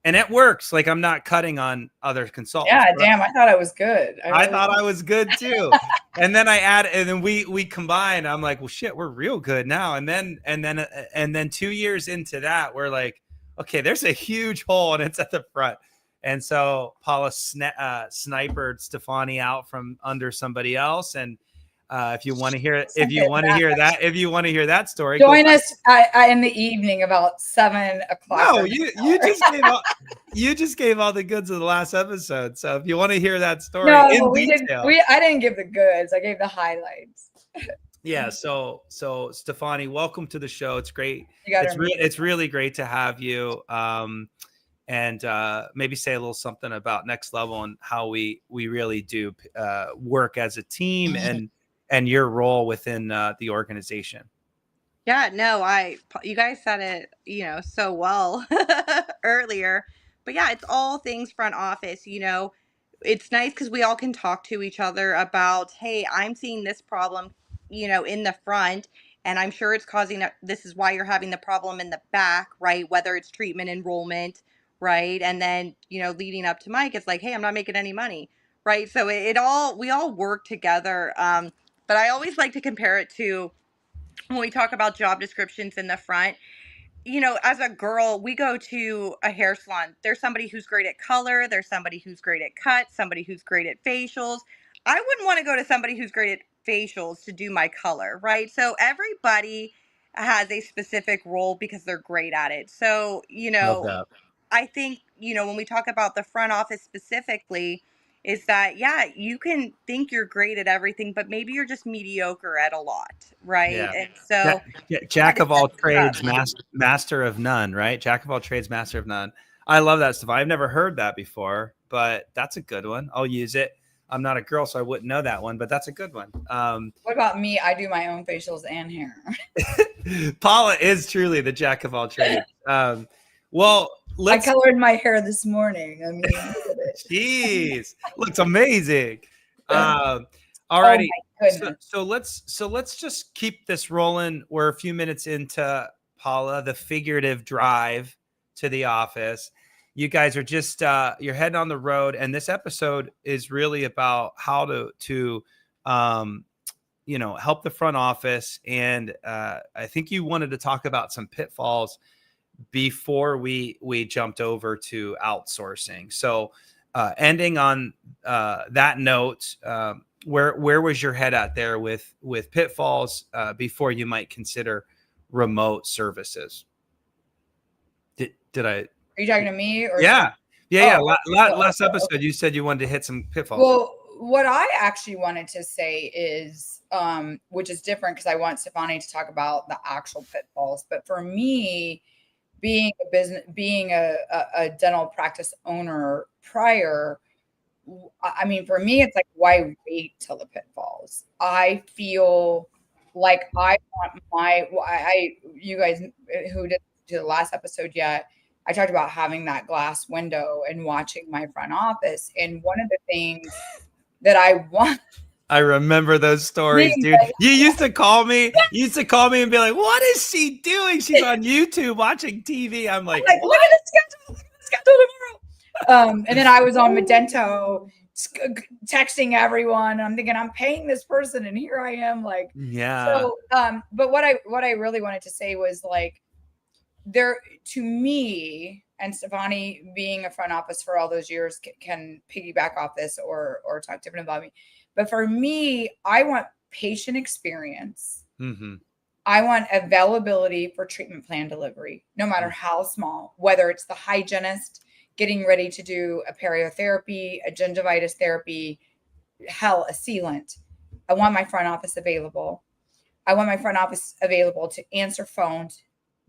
And it works. Like, I'm not cutting on other consultants. Yeah, damn. I thought I was good. I thought I was good too. And then and then we combined. I'm like, well, shit, we're real good now. And then 2 years into that, we're like, okay, there's a huge hole and it's at the front. And so Paula sniped Stefani out from under somebody else. And if you want to hear that story, join us in the evening about 7 o'clock. No, you just gave all the goods of the last episode. So if you want to hear that story in detail, I didn't give the goods. I gave the highlights. Yeah. So Stefani, welcome to the show. It's great. It's really great to have you. And maybe say a little something about Next Level and how we really do work as a team and your role within the organization. Yeah, no, you guys said it, so well earlier, but yeah, it's all things front office. It's nice because we all can talk to each other about, hey, I'm seeing this problem, in the front, and I'm sure it's this is why you're having the problem in the back, right? Whether it's treatment, enrollment, right? And then, leading up to Mike, it's like, hey, I'm not making any money, right? So we all work together. But I always like to compare it to when we talk about job descriptions in the front. As a girl, we go to a hair salon. There's somebody who's great at color. There's somebody who's great at cuts, somebody who's great at facials. I wouldn't want to go to somebody who's great at facials to do my color, right? So everybody has a specific role because they're great at it. So, Love that. I think, when we talk about the front office specifically, is that, yeah, you can think you're great at everything, but maybe you're just mediocre at a lot, right? Yeah. And so Jack of all trades, master of none, right? Jack of all trades, master of none. I love that stuff. I've never heard that before, but that's a good one. I'll use it. I'm not a girl, so I wouldn't know that one, but that's a good one. What about me? I do my own facials and hair. Paula is truly the jack of all trades. Well, I colored my hair this morning. I mean, jeez, looks amazing. Alrighty, so let's just keep this rolling. We're a few minutes into Paula, the figurative drive to the office. You guys are just you're heading on the road, and this episode is really about how to help the front office. And I think you wanted to talk about some pitfalls before we jumped over to outsourcing. So ending on that note, where was your head at there with pitfalls before you might consider remote services? Did I? Are you talking to me? Or yeah. Last episode, you said you wanted to hit some pitfalls. Well, what I actually wanted to say is, which is different because I want Stefani to talk about the actual pitfalls. But for me, being a dental practice owner prior, I mean, for me, it's like, why wait till the pitfalls? I feel like I want you guys who didn't do the last episode yet, I talked about having that glass window and watching my front office. And one of the things that I want. I remember those stories, dude. You used to call me and be like, what is she doing? She's on YouTube watching TV. I'm like, look at the schedule tomorrow. And then I was on Medento texting everyone. I'm thinking I'm paying this person, and here I am, like, yeah. So, but what I really wanted to say was, like, there, to me, and Stefani, being a front office for all those years, can piggyback off this or talk different about me. But for me, I want patient experience. Mm-hmm. I want availability for treatment plan delivery, no matter how small, whether it's the hygienist getting ready to do a periotherapy, a gingivitis therapy, hell, a sealant. I want my front office available. I want my front office available to answer phones,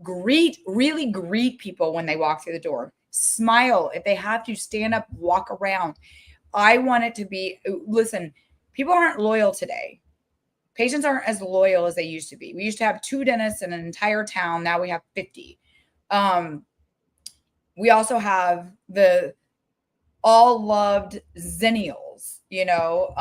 really greet people when they walk through the door, smile. If they have to, stand up, walk around. I want it to be, listen, people aren't loyal today. Patients aren't as loyal as they used to be. We used to have 2 dentists in an entire town. Now we have 50. We also have the all loved zennials, Go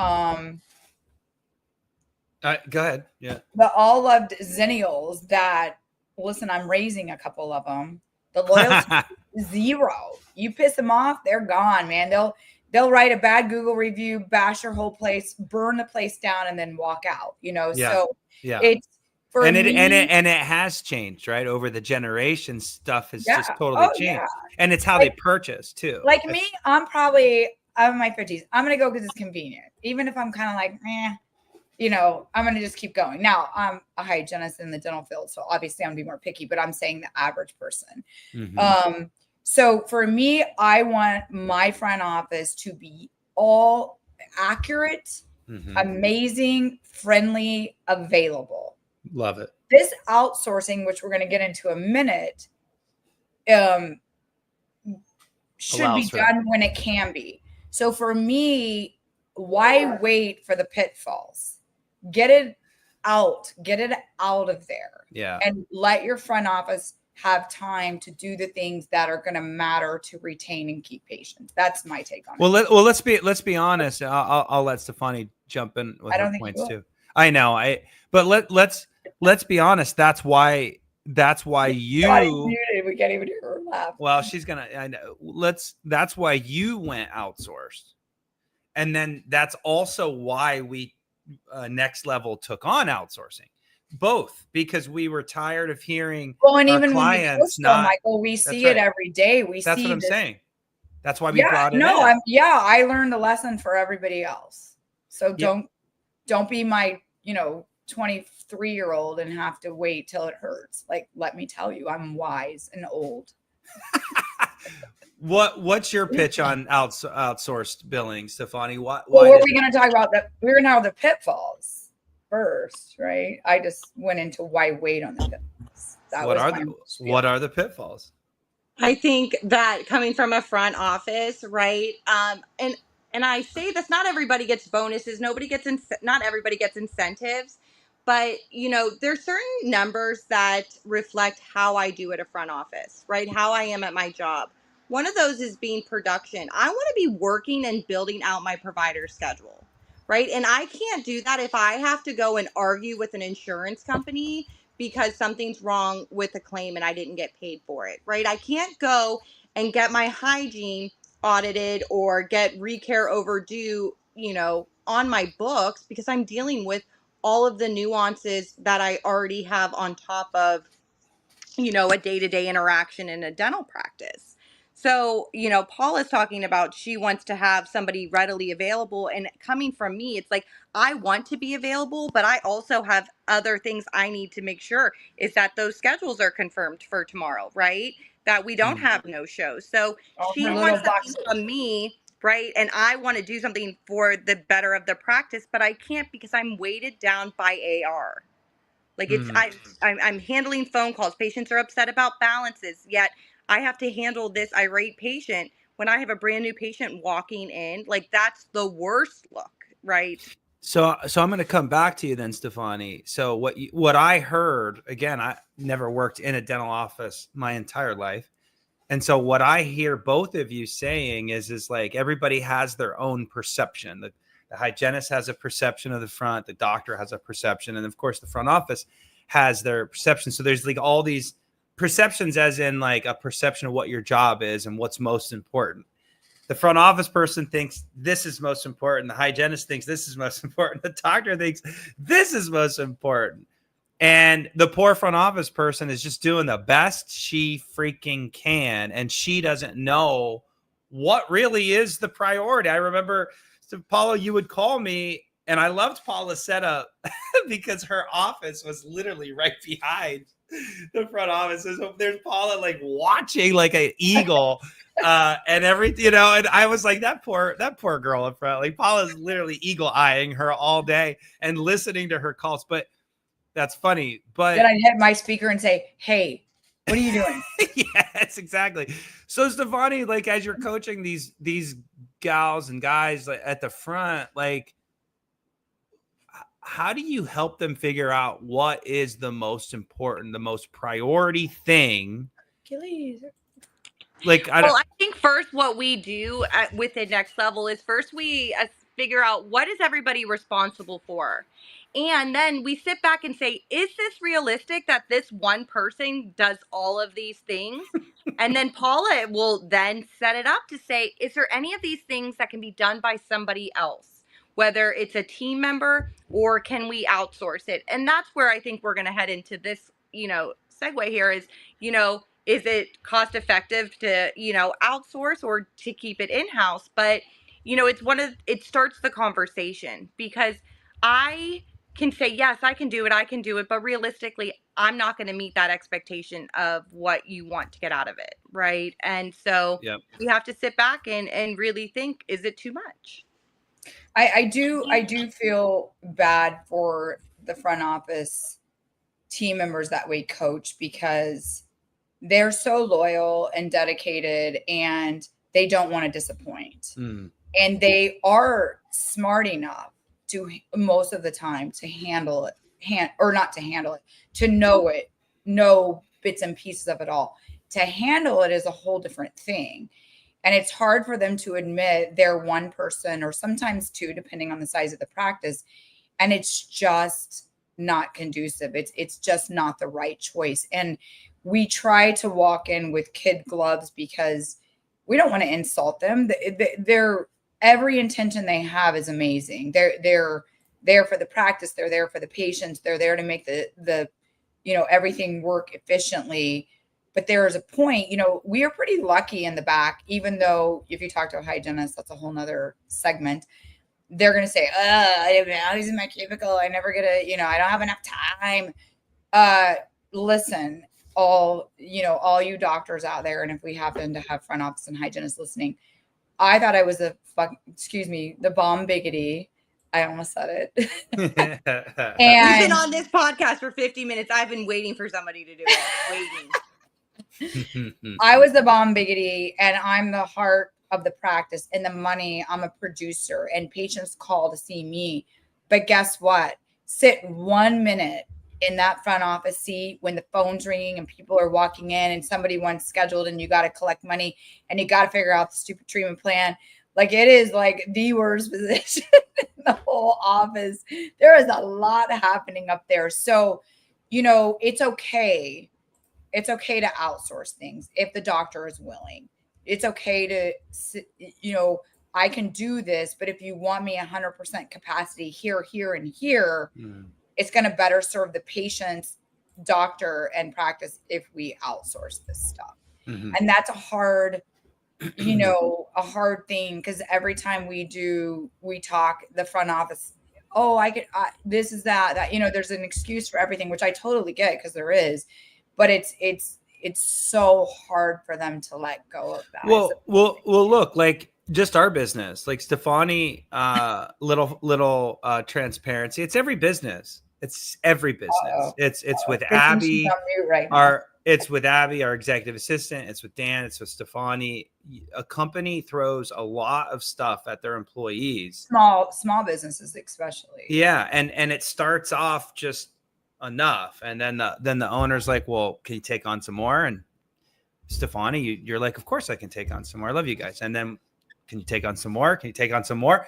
ahead. Yeah. the all loved zennials that, listen, I'm raising a couple of them. The loyalty, 0. You piss them off, they're gone, man. They'll write a bad Google review, bash your whole place, burn the place down, and then walk out. Yeah. So Yeah. it's for and me, it has changed, right? Over the generations, stuff has just totally changed. Yeah. And it's how they purchase too. Like me, I'm in my 50s. I'm gonna go because it's convenient, even if I'm kind of like, I'm gonna just keep going. Now I'm a hygienist in the dental field, so obviously I'm gonna be more picky. But I'm saying the average person. Mm-hmm. So for me, I want my front office to be all accurate, amazing, friendly, available. Love it. This outsourcing, which we're going to get into a minute, should be done when it can be. So for me, why wait for the pitfalls? Get it out of there. Yeah. And let your front office have time to do the things that are going to matter to retain and keep patients. That's my take on it. Let's be honest. I'll let Stefani jump in with her points too. I know. But let's be honest. That's why you. We can't even hear her laugh. Well, she's gonna. I know. That's why you went outsourced, and then that's also why we Next Level took on outsourcing. Both, because we were tired of hearing and our even clients when we post, Michael, we see it every day. That's what I'm saying. That's why we brought it in. I learned the lesson for everybody else. So don't be my 23-year-old and have to wait till it hurts. Like, let me tell you, I'm wise and old. What's your pitch on outsourced billing, Stefani? Why are we going to talk about that? We're going to have the pitfalls first, right? I just went into why wait on the pitfalls. What are the pitfalls? I think that coming from a front office, right? And I say this, not everybody gets bonuses, not everybody gets incentives, but there's certain numbers that reflect how I do at a front office, right? How I am at my job. One of those is being production. I want to be working and building out my provider schedule. Right. And I can't do that if I have to go and argue with an insurance company because something's wrong with a claim and I didn't get paid for it. Right. I can't go and get my hygiene audited or get recare overdue, on my books because I'm dealing with all of the nuances that I already have on top of, a day-to-day interaction in a dental practice. So, Paul is talking about she wants to have somebody readily available, and coming from me, it's like, I want to be available, but I also have other things I need to make sure is that those schedules are confirmed for tomorrow, right? That we don't have no shows. So she wants something from me, right? And I want to do something for the better of the practice, but I can't because I'm weighted down by AR. Like I'm handling phone calls. Patients are upset about balances, yet I have to handle this irate patient when I have a brand new patient walking in. Like, that's the worst look, right? So I'm going to come back to you then, Stefani. So what I heard, again, I never worked in a dental office my entire life. And so what I hear both of you saying is like everybody has their own perception. The hygienist has a perception of the front, the doctor has a perception, and of course the front office has their perception. So there's like all these perceptions, as in like a perception of what your job is and what's most important. The front office person thinks this is most important. The hygienist thinks this is most important. The doctor thinks this is most important. And the poor front office person is just doing the best she freaking can. And she doesn't know what really is the priority. I remember, so Paula, you would call me, and I loved Paula's setup because her office was literally right behind the front office. So there's Paula like watching like an eagle and everything, and I was like, that poor girl in front. Like Paula's literally eagle eyeing her all day and listening to her calls. But that's funny. But then I'd hit my speaker and say, hey, what are you doing? yes, exactly. So Stefani, like as you're coaching these gals and guys at the front, like how do you help them figure out what is the most important, the most priority thing? Achilles. Like, I think first what we do with the next level is first we figure out what is everybody responsible for. And then we sit back and say, is this realistic that this one person does all of these things? And then Paula will then set it up to say, is there any of these things that can be done by somebody else? Whether it's a team member or can we outsource it? And that's where I think we're going to head into this, segue here is, is it cost effective to, outsource or to keep it in-house? But, it starts the conversation because I can say, yes, I can do it. But realistically, I'm not going to meet that expectation of what you want to get out of it. Right. And so we have to sit back and really think, is it too much? I do feel bad for the front office team members that we coach because they're so loyal and dedicated and they don't want to disappoint. And they are smart enough to most of the time to handle it, to know bits and pieces of it all. To handle it is a whole different thing. And it's hard for them to admit they're one person or sometimes two, depending on the size of the practice. And it's just not conducive. It's just not the right choice. And we try to walk in with kid gloves because we don't want to insult them. They're every intention they have is amazing. They're there for the practice. They're there for the patients. They're there to make the everything work efficiently. But there is a point, we are pretty lucky in the back, even though if you talk to a hygienist, that's a whole nother segment. They're going to say, I'm always in my cubicle. I never get I don't have enough time. Listen, all you doctors out there. And if we happen to have front office and hygienists listening, I thought I was the bomb biggity. I almost said it. And we've been on this podcast for 50 minutes. I've been waiting for somebody to do it. I was the bomb biggity and I'm the heart of the practice and the money. I'm a producer and patients call to see me. But guess what? Sit 1 minute in that front office seat when the phone's ringing and people are walking in and somebody wants scheduled and you got to collect money and you got to figure out the stupid treatment plan. Like it is like the worst position in the whole office. There is a lot happening up there. So, it's okay. It's okay to outsource things if the doctor is willing. It's okay to, I can do this, but if you want me 100% capacity here, and here, it's going to better serve the patient's doctor and practice if we outsource this stuff. And that's a hard thing because every time we talk the front office, this is that, there's an excuse for everything, which I totally get because there is. But it's so hard for them to let go of that. Well, look, like just our business, like Stefani, little transparency. It's every business. It's every business. It's with Abby, it's with Abby, our executive assistant. It's with Dan. It's with Stefani. A company throws a lot of stuff at their employees. Small businesses, especially. Yeah, and it starts off just enough, and then the owner's like, well, can you take on some more? And Stefani, you're like, of course I can take on some more. I love you guys. And then can you take on some more? Can you take on some more?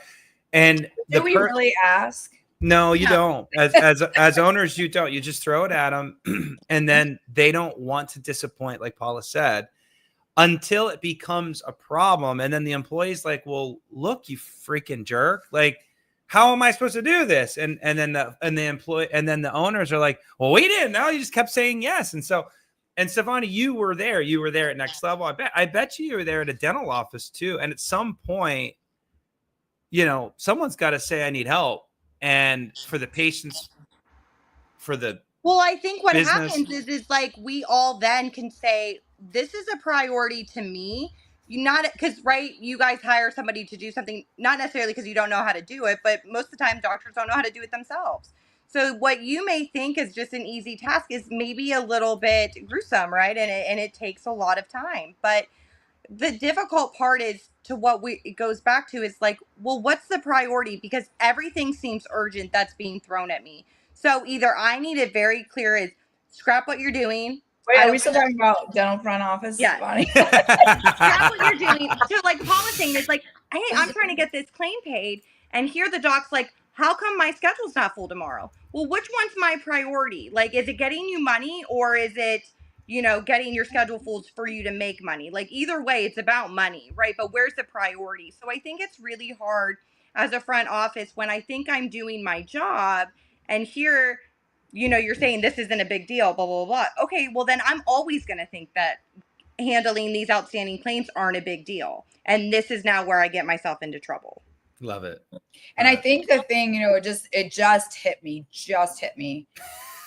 And do we really ask? No, you don't. As owners, you don't. You just throw it at them, and then they don't want to disappoint, like Paula said, until it becomes a problem. And then the employee's like, well, look, you freaking jerk. Like, how am I supposed to do this? And then the owners are like, well, we didn't know. You just kept saying yes. And Stefani, you were there at Next Level. I bet you were there at a dental office too. And at some point, someone's got to say, I need help. And for the patients, for the Well, I think what business. happens is like we all then can say, this is a priority to me. You guys hire somebody to do something, not necessarily because you don't know how to do it, but most of the time doctors don't know how to do it themselves. So what you may think is just an easy task is maybe a little bit gruesome, right? And it takes a lot of time. But the difficult part is it goes back to is like, well, what's the priority? Because everything seems urgent that's being thrown at me. So either I need it very clear as scrap what you're doing. Wait, are we still talking about dental front office? Yeah. Bonnie? Scrap what you're doing. So like Paul was saying, it's like, hey, I'm trying to get this claim paid. And here the doc's like, how come my schedule's not full tomorrow? Well, which one's my priority? Like, is it getting you money or is it, getting your schedule full for you to make money? Like either way, it's about money, right? But where's the priority? So I think it's really hard as a front office when I think I'm doing my job and here, you're saying this isn't a big deal, blah, blah, blah. Okay, well then I'm always going to think that handling these outstanding claims aren't a big deal. And this is now where I get myself into trouble. Love it. And I think the thing, it just hit me.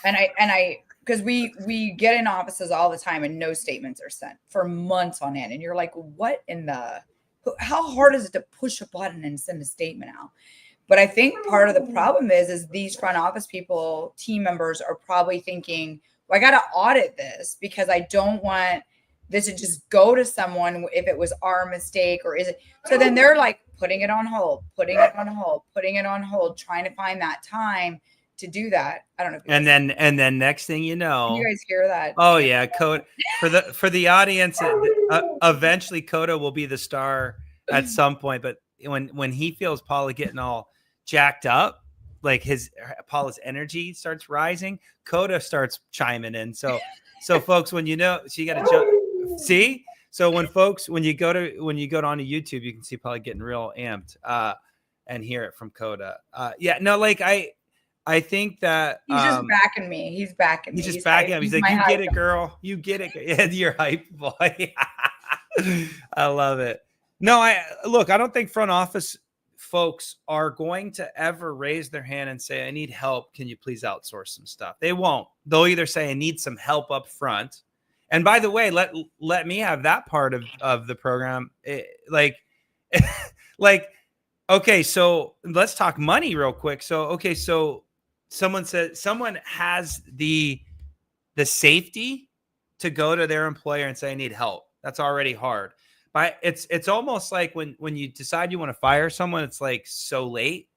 And I because we get in offices all the time and no statements are sent for months on end. And you're like, how hard is it to push a button and send a statement out? But I think part of the problem is these front office people, team members are probably thinking, well, I got to audit this because I don't want this to just go to someone if it was our mistake or is it. So then they're like putting it on hold, trying to find that time to do that. I don't know. And then next thing you know, you guys hear that? Oh yeah. Coda for the audience, eventually Coda will be the star at some point. But when he feels Paula getting all jacked up, like Paula's energy starts rising, Coda starts chiming in. So folks, when so you got to jump. See, so when you go to onto YouTube, you can see Paula getting real amped and hear it from Coda. I think that he's just backing me. He's backing me. He's just backing up. He's like, you get it, girl. You get it. Yeah, you're hype boy. I love it. No, I don't think front office folks are going to ever raise their hand and say, I need help. Can you please outsource some stuff? They won't. They'll either say, I need some help up front. And by the way, let me have that part of the program. Okay, so let's talk money real quick. So someone has the safety to go to their employer and say, I need help. That's already hard. But it's almost like when you decide you want to fire someone, it's like so late.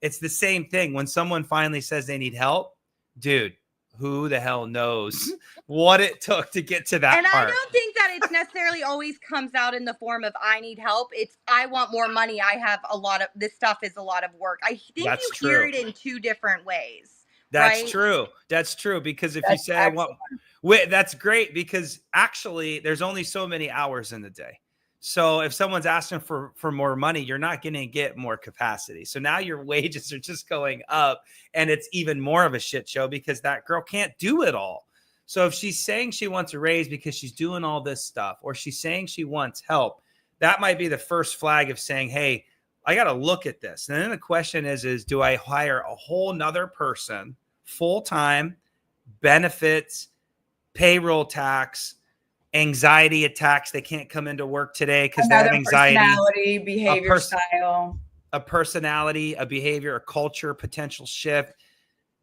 It's the same thing. When someone finally says they need help, dude, who the hell knows what it took to get to that and part. I don't think that it's necessarily always comes out in the form of I need help. It's I want more money. I have a lot of this stuff is a lot of work. I think That's you hear it in two different ways. That's right? true. That's true. Because if That's you say that's great because actually there's only so many hours in the day. So if someone's asking for more money, you're not going to get more capacity. So now your wages are just going up and it's even more of a shit show because that girl can't do it all. So if she's saying she wants a raise because she's doing all this stuff, or she's saying she wants help, that might be the first flag of saying, hey, I got to look at this. And then the question is do I hire a whole nother person, full-time, benefits, payroll tax, anxiety attacks? They can't come into work today because they have anxiety. Personality, behavior style. A personality, a behavior, a culture, potential shift.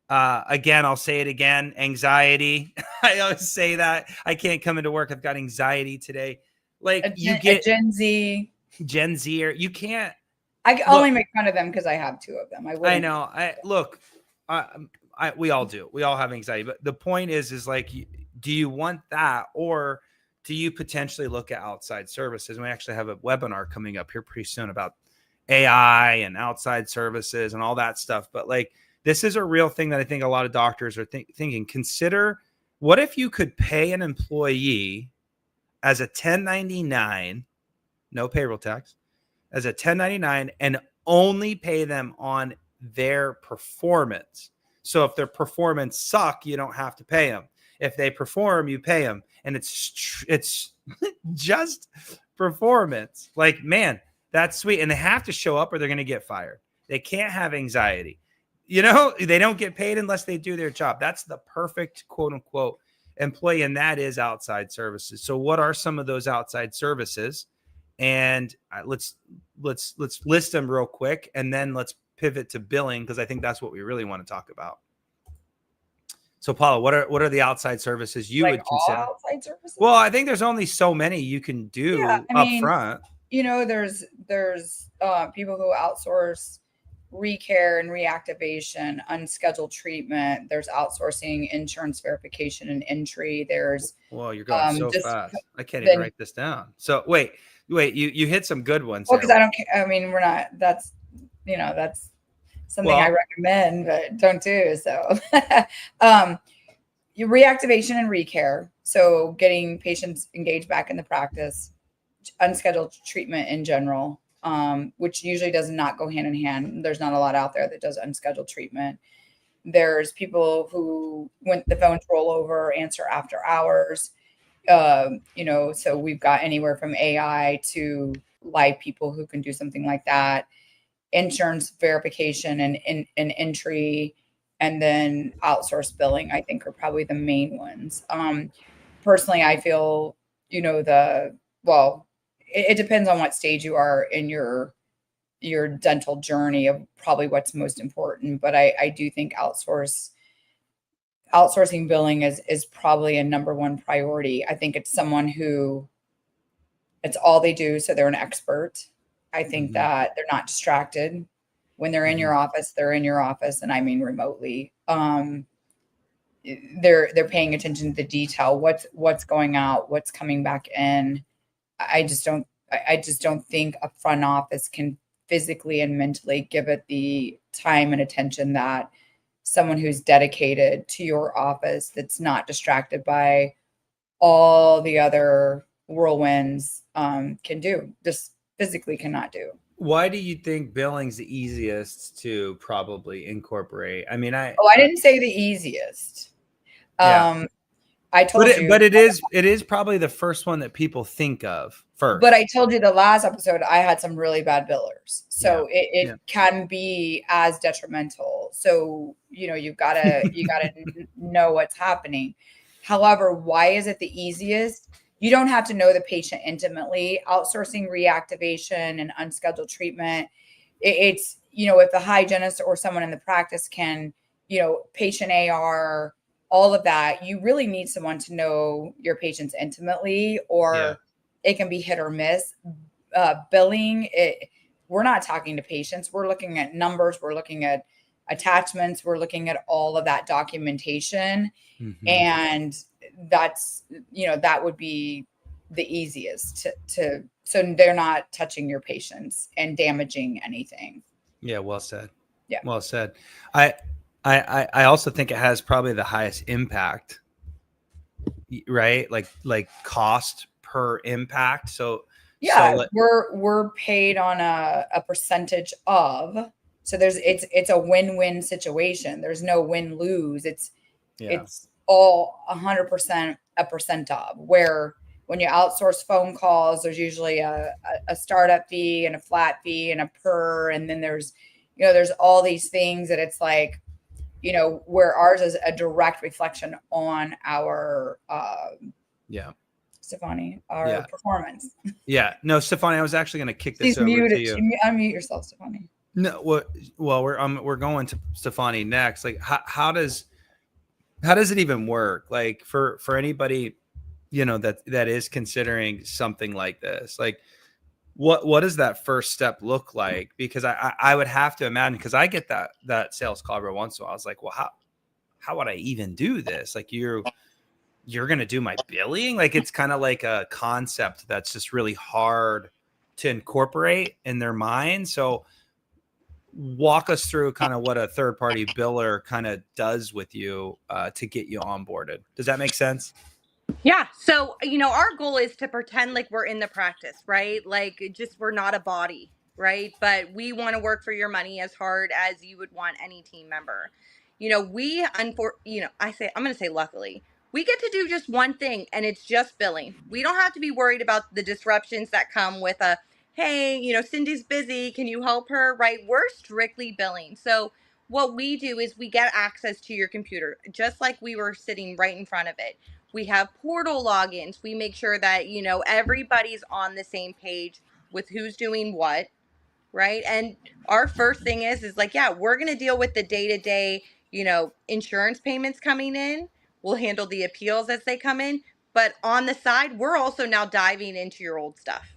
Again, I'll say it again. Anxiety. I always say that. I can't come into work. I've got anxiety today. Like you get Gen Z. Gen Zer. You can't. I only make fun of them because I have two of them. I know. We all do. We all have anxiety. But the point is like, do you want that, or do you potentially look at outside services? And we actually have a webinar coming up here pretty soon about AI and outside services and all that stuff. But like, this is a real thing that I think a lot of doctors are thinking. Consider, what if you could pay an employee as a 1099, no payroll tax, as a 1099, and only pay them on their performance. So if their performance suck, you don't have to pay them. If they perform, you pay them. And it's just performance. Like, man, that's sweet. And they have to show up or they're going to get fired. They can't have anxiety. You know, they don't get paid unless they do their job. That's the perfect quote unquote employee. And that is outside services. So what are some of those outside services? And let's list them real quick. And then let's pivot to billing, because I think that's what we really want to talk about. So Paula, what are the outside services you would consider? All outside services? Well, I think there's only so many you can do up front. You know, there's people who outsource recare and reactivation, unscheduled treatment. There's outsourcing insurance verification and entry. There's you're going so fast. I can't even write this down. So wait, you hit some good ones. Well, because I don't. I mean, we're not. That's something I recommend, but don't do. So, your reactivation and recare. So getting patients engaged back in the practice, unscheduled treatment in general, which usually does not go hand in hand. There's not a lot out there that does unscheduled treatment. There's people who, when the phones roll over, answer after hours. So we've got anywhere from AI to live people who can do something like that. Insurance verification and entry, and then outsourced billing, I think, are probably the main ones. Personally, I feel, it depends on what stage you are in your dental journey of probably what's most important. But I do think outsourcing billing is probably a number one priority. I think it's someone who it's all they do, so they're an expert. I think that they're not distracted when they're in your office. They're in your office, and I mean remotely. They're paying attention to the detail. What's going out? What's coming back in? I just don't think a front office can physically and mentally give it the time and attention that someone who's dedicated to your office, that's not distracted by all the other whirlwinds, can do. Just physically cannot do. Why do you think billing's the easiest to probably incorporate? I mean, I didn't say the easiest. I told you, but it is probably the first one that people think of first. But I told you the last episode, I had some really bad billers, so it can be as detrimental. So you've got to know what's happening. However, why is it the easiest? You don't have to know the patient intimately. Outsourcing reactivation and unscheduled treatment, it's if the hygienist or someone in the practice can, patient AR, all of that, you really need someone to know your patients intimately, or it can be hit or miss. Billing, we're not talking to patients. We're looking at numbers. We're looking at attachments. We're looking at all of that documentation. And that's, that would be the easiest to so they're not touching your patients and damaging anything. Yeah. Well said. Yeah. Well said. I also think it has probably the highest impact, right? Like cost per impact. So we're paid on a percentage of, so it's a win-win situation. There's no win-lose. It's all 100% a percent of, where when you outsource phone calls, there's usually a startup fee and a flat fee and a per, and then there's all these things that it's like, where ours is a direct reflection on our Stefani, our performance. Yeah. No, Stefani, I was actually going to kick this over to you. Unmute yourself, Stefani. No, well, we're going to Stefani next. Like, how does it even work? Like for anybody, that is considering something like this, like what does that first step look like? Because I would have to imagine, because I get that sales call every once in a while. I was like, well, how would I even do this? Like you're going to do my billing? Like, it's kind of like a concept that's just really hard to incorporate in their mind. So walk us through kind of what a third party biller kind of does with you to get you onboarded. Does that make sense? Yeah. So, our goal is to pretend like we're in the practice, right? Like we're not a body, right? But we want to work for your money as hard as you would want any team member. You know, I'm going to say luckily, we get to do just one thing, and it's just billing. We don't have to be worried about the disruptions that come with a, hey, Cindy's busy, can you help her, right? We're strictly billing. So what we do is we get access to your computer, just like we were sitting right in front of it. We have portal logins. We make sure that, everybody's on the same page with who's doing what, right? And our first thing is like, yeah, we're going to deal with the day-to-day, insurance payments coming in. We'll handle the appeals as they come in. But on the side, we're also now diving into your old stuff,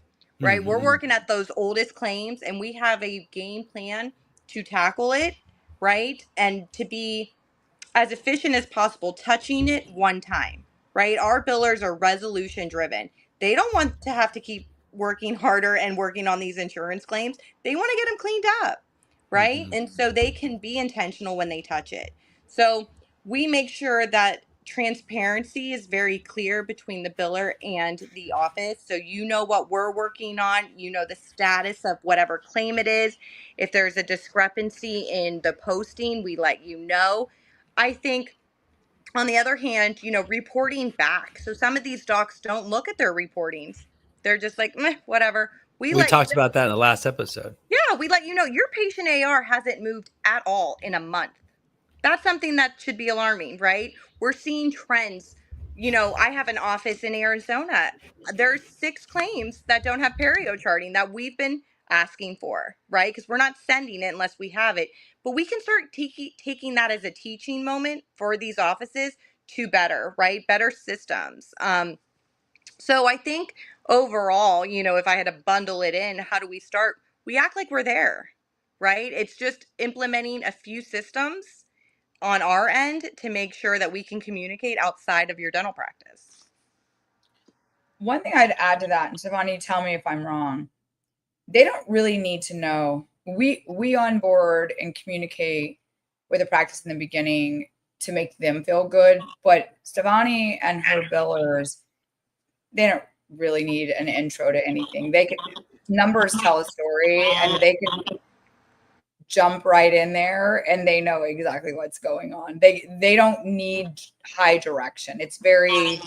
right? We're working at those oldest claims, and we have a game plan to tackle it, right? And to be as efficient as possible, touching it one time, right? Our billers are resolution driven. They don't want to have to keep working harder and working on these insurance claims. They want to get them cleaned up, right? And so they can be intentional when they touch it. So we make sure that transparency is very clear between the biller and the office. So you know what we're working on, the status of whatever claim it is. If there's a discrepancy in the posting, we let you know. I think, on the other hand, reporting back. So some of these docs don't look at their reportings. They're just like, meh, whatever. We talked about that in the last episode. Yeah, we let you know your patient AR hasn't moved at all in a month. That's something that should be alarming, right? We're seeing trends. I have an office in Arizona. There's 6 claims that don't have perio charting that we've been asking for, right? Because we're not sending it unless we have it. But we can start taking that as a teaching moment for these offices to better, right? Better systems. So I think overall, if I had to bundle it in, how do we start? We act like we're there, right? It's just implementing a few systems on our end to make sure that we can communicate outside of your dental practice. One thing I'd add to that, and Stefani, tell me if I'm wrong, they don't really need to know. We onboard and communicate with the practice in the beginning to make them feel good, but Stefani and her billers, they don't really need an intro to anything. They can numbers tell a story, and they can jump right in there and they know exactly what's going on. They don't need high direction. It's very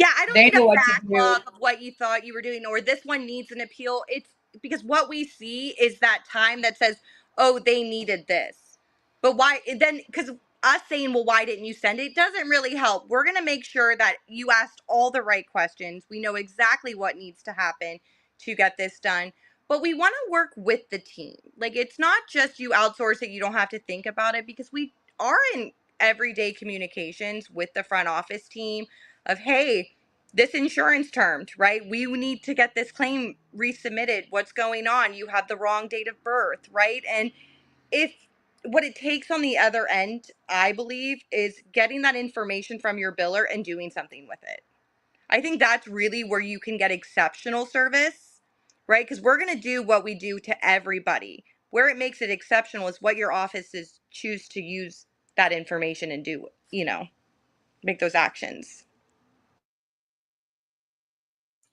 I don't need a backlog of what you thought you were doing, or this one needs an appeal. It's because what we see is that time that says, oh, they needed this. But why then? Because us saying, well, why didn't you send it, doesn't really help. We're going to make sure that you asked all the right questions. We know exactly what needs to happen to get this done. But we want to work with the team. Like, it's not just you outsource it, you don't have to think about it, because we are in everyday communications with the front office team of, hey, this insurance termed, right? We need to get this claim resubmitted. What's going on? You have the wrong date of birth, right? And if what it takes on the other end, I believe, is getting that information from your biller and doing something with it. I think that's really where you can get exceptional service, right? Because we're going to do what we do to everybody. Where it makes it exceptional is what your offices choose to use that information and do, make those actions.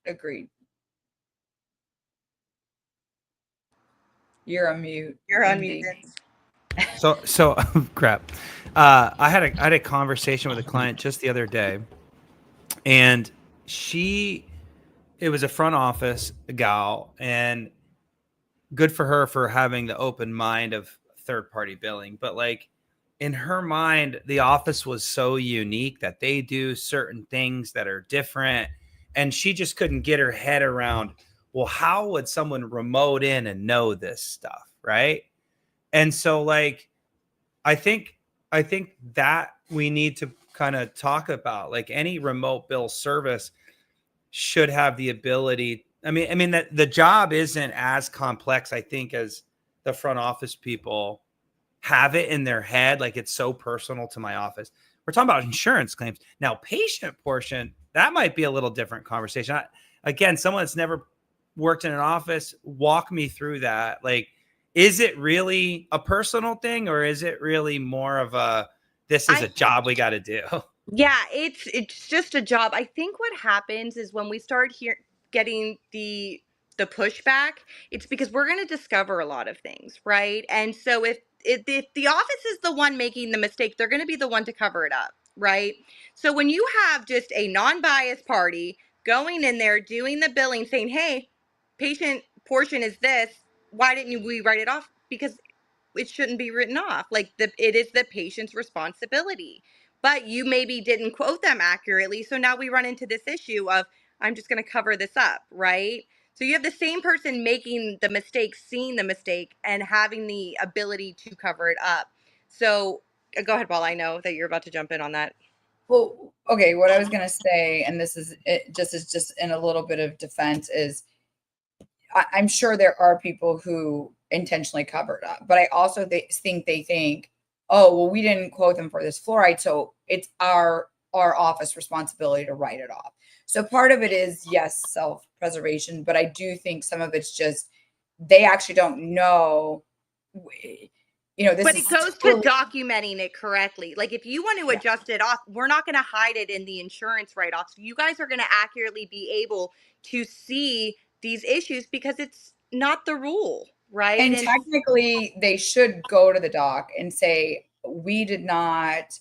Agreed. You're on mute. You're unmuted. So crap. I had a conversation with a client just the other day, and it was a front office gal, and good for her for having the open mind of third party billing. But like, in her mind, the office was so unique that they do certain things that are different. And she just couldn't get her head around, well, how would someone remote in and know this stuff? Right. And so like, I think that we need to kind of talk about, like, any remote bill service should have the ability. I mean that the job isn't as complex, I think, as the front office people have it in their head. Like, it's so personal to my office. We're talking about insurance claims. Now, patient portion, that might be a little different conversation. Again, someone that's never worked in an office, walk me through that. Like, is it really a personal thing, or is it really more of this is a job we got to do? Yeah, it's just a job. I think what happens is when we start getting the the pushback, it's because we're going to discover a lot of things, right? And so if the office is the one making the mistake, they're going to be the one to cover it up, right? So when you have just a non-biased party going in there, doing the billing, saying, hey, patient portion is this, why didn't we write it off? Because it shouldn't be written off. Like it is the patient's responsibility. But you maybe didn't quote them accurately. So now we run into this issue of, I'm just going to cover this up, right? So you have the same person making the mistake, seeing the mistake, and having the ability to cover it up. So go ahead, Paul. I know that you're about to jump in on that. Well, okay, what I was going to say, and this is it, just in a little bit of defense, is I'm sure there are people who intentionally cover it up, but I also think they think, oh, well, we didn't quote them for this fluoride, so it's our office responsibility to write it off. So part of it is, yes, self-preservation, but I do think some of it's just they actually don't know. This but is it goes to documenting it correctly. Like if you want to adjust it off, we're not going to hide it in the insurance write-off. So you guys are going to accurately be able to see these issues because it's not the rule, right? And technically, they should go to the doc and say, we did not,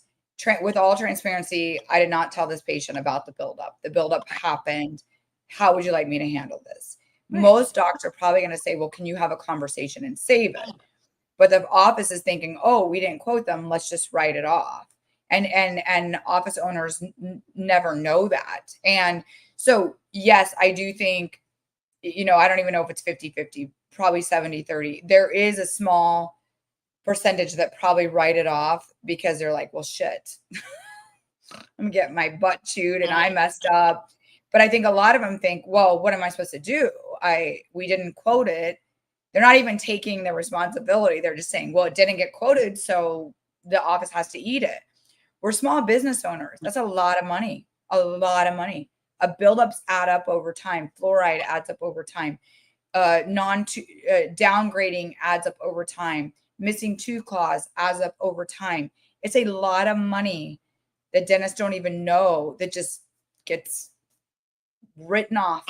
with all transparency, I did not tell this patient about the buildup. The buildup happened. How would you like me to handle this? Right. Most docs are probably going to say, well, can you have a conversation and save it? But the office is thinking, oh, we didn't quote them. Let's just write it off. And office owners never know that. And so, yes, I do think, I don't even know if it's 50-50, probably 70-30. There is a small percentage that probably write it off because they're like, well, shit, I'm getting my butt chewed and I messed up. But I think a lot of them think, well, what am I supposed to do? We didn't quote it. They're not even taking the responsibility. They're just saying, well, it didn't get quoted, so the office has to eat it. We're small business owners. That's a lot of money, buildups add up over time. Fluoride adds up over time. Downgrading adds up over time. Missing tooth claws adds up over time. It's a lot of money that dentists don't even know that just gets written off.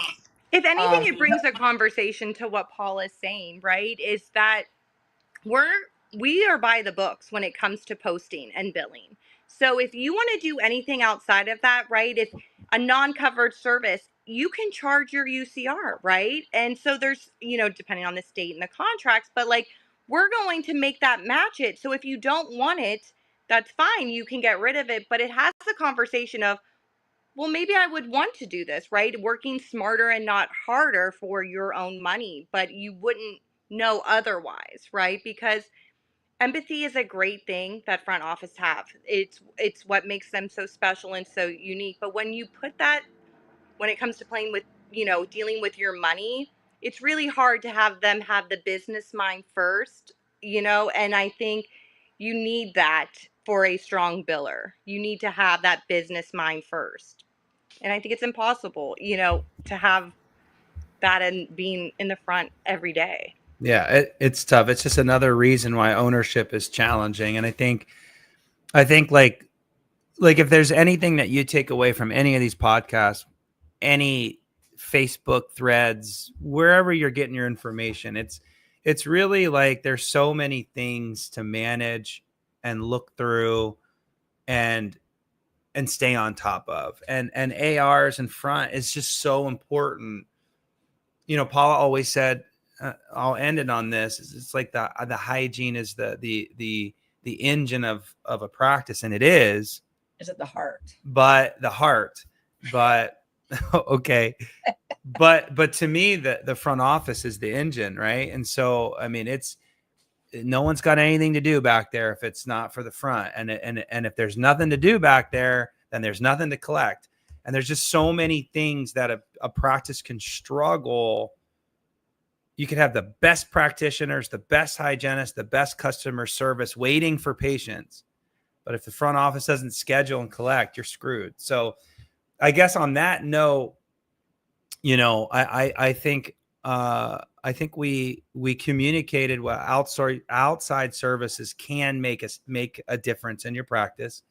If anything, it brings a conversation to what Paul is saying, right? Is that we are by the books when it comes to posting and billing. So if you want to do anything outside of that, right? If a non-covered service, you can charge your UCR, right? And so there's, depending on the state and the contracts, but like we're going to make that match it. So if you don't want it, that's fine. You can get rid of it. But it has the conversation of, well, maybe I would want to do this, right? Working smarter and not harder for your own money, but you wouldn't know otherwise, right? Because empathy is a great thing that front office have. It's what makes them so special and so unique. But when you put that, when it comes to playing with, dealing with your money, it's really hard to have them have the business mind first, and I think you need that for a strong biller. You need to have that business mind first. And I think it's impossible, to have that and being in the front every day. Yeah, it's tough. It's just another reason why ownership is challenging. And I think like if there's anything that you take away from any of these podcasts, any Facebook threads, wherever you're getting your information, it's really like there's so many things to manage and look through and stay on top of. And ARs in front is just so important. Paula always said, I'll end it on this. It's like the hygiene is the engine of a practice, and it is. Is it the heart? But okay. but to me, the front office is the engine, right? And so, I mean, no one's got anything to do back there if it's not for the front. And if there's nothing to do back there, then there's nothing to collect. And there's just so many things that a practice can struggle. You could have the best practitioners, the best hygienists, the best customer service waiting for patients. But if the front office doesn't schedule and collect, you're screwed. So I guess on that note, I think we communicated what outside services can make a difference in your practice.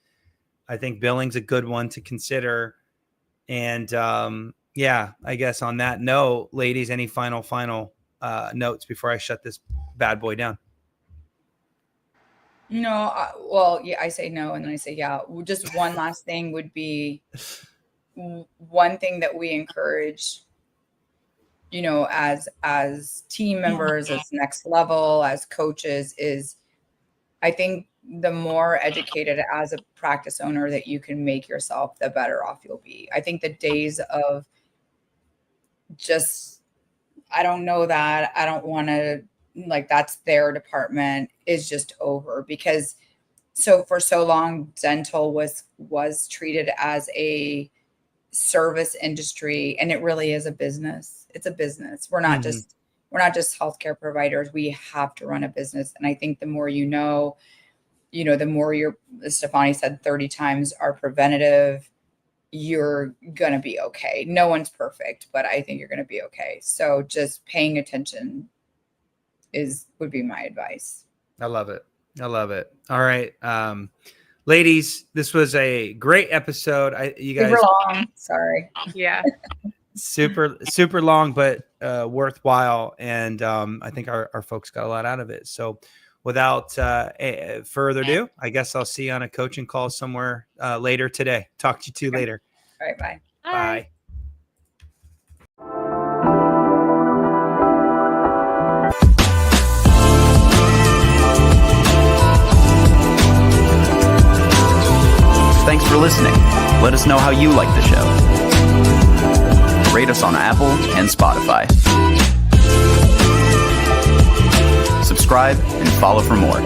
I think billing's a good one to consider. And yeah, I guess on that note, ladies, any final notes before I shut this bad boy down? No, well, yeah, I say no, and then I say yeah. Just one last thing would be one thing that we encourage, as team members, as next level, as coaches, is I think the more educated as a practice owner that you can make yourself, the better off you'll be. I think the days of just, I don't know that, I don't want to, like, that's their department, is just over, because for so long dental was treated as a service industry, and it really is a business. It's a business. We're not just healthcare providers. We have to run a business. And I think the more the more as Stefani said 30 times, are preventative, you're going to be okay. No one's perfect, but I think you're going to be okay. So just paying attention would be my advice. I love it. All right. Ladies, this was a great episode. You guys, super long. Sorry. Yeah. super long, but worthwhile. And I think our folks got a lot out of it. So without further ado, I guess I'll see you on a coaching call somewhere later today. Talk to you two later. All right. Bye. Bye. Thanks for listening. Let us know how you like the show. Rate us on Apple and Spotify. Subscribe and follow for more.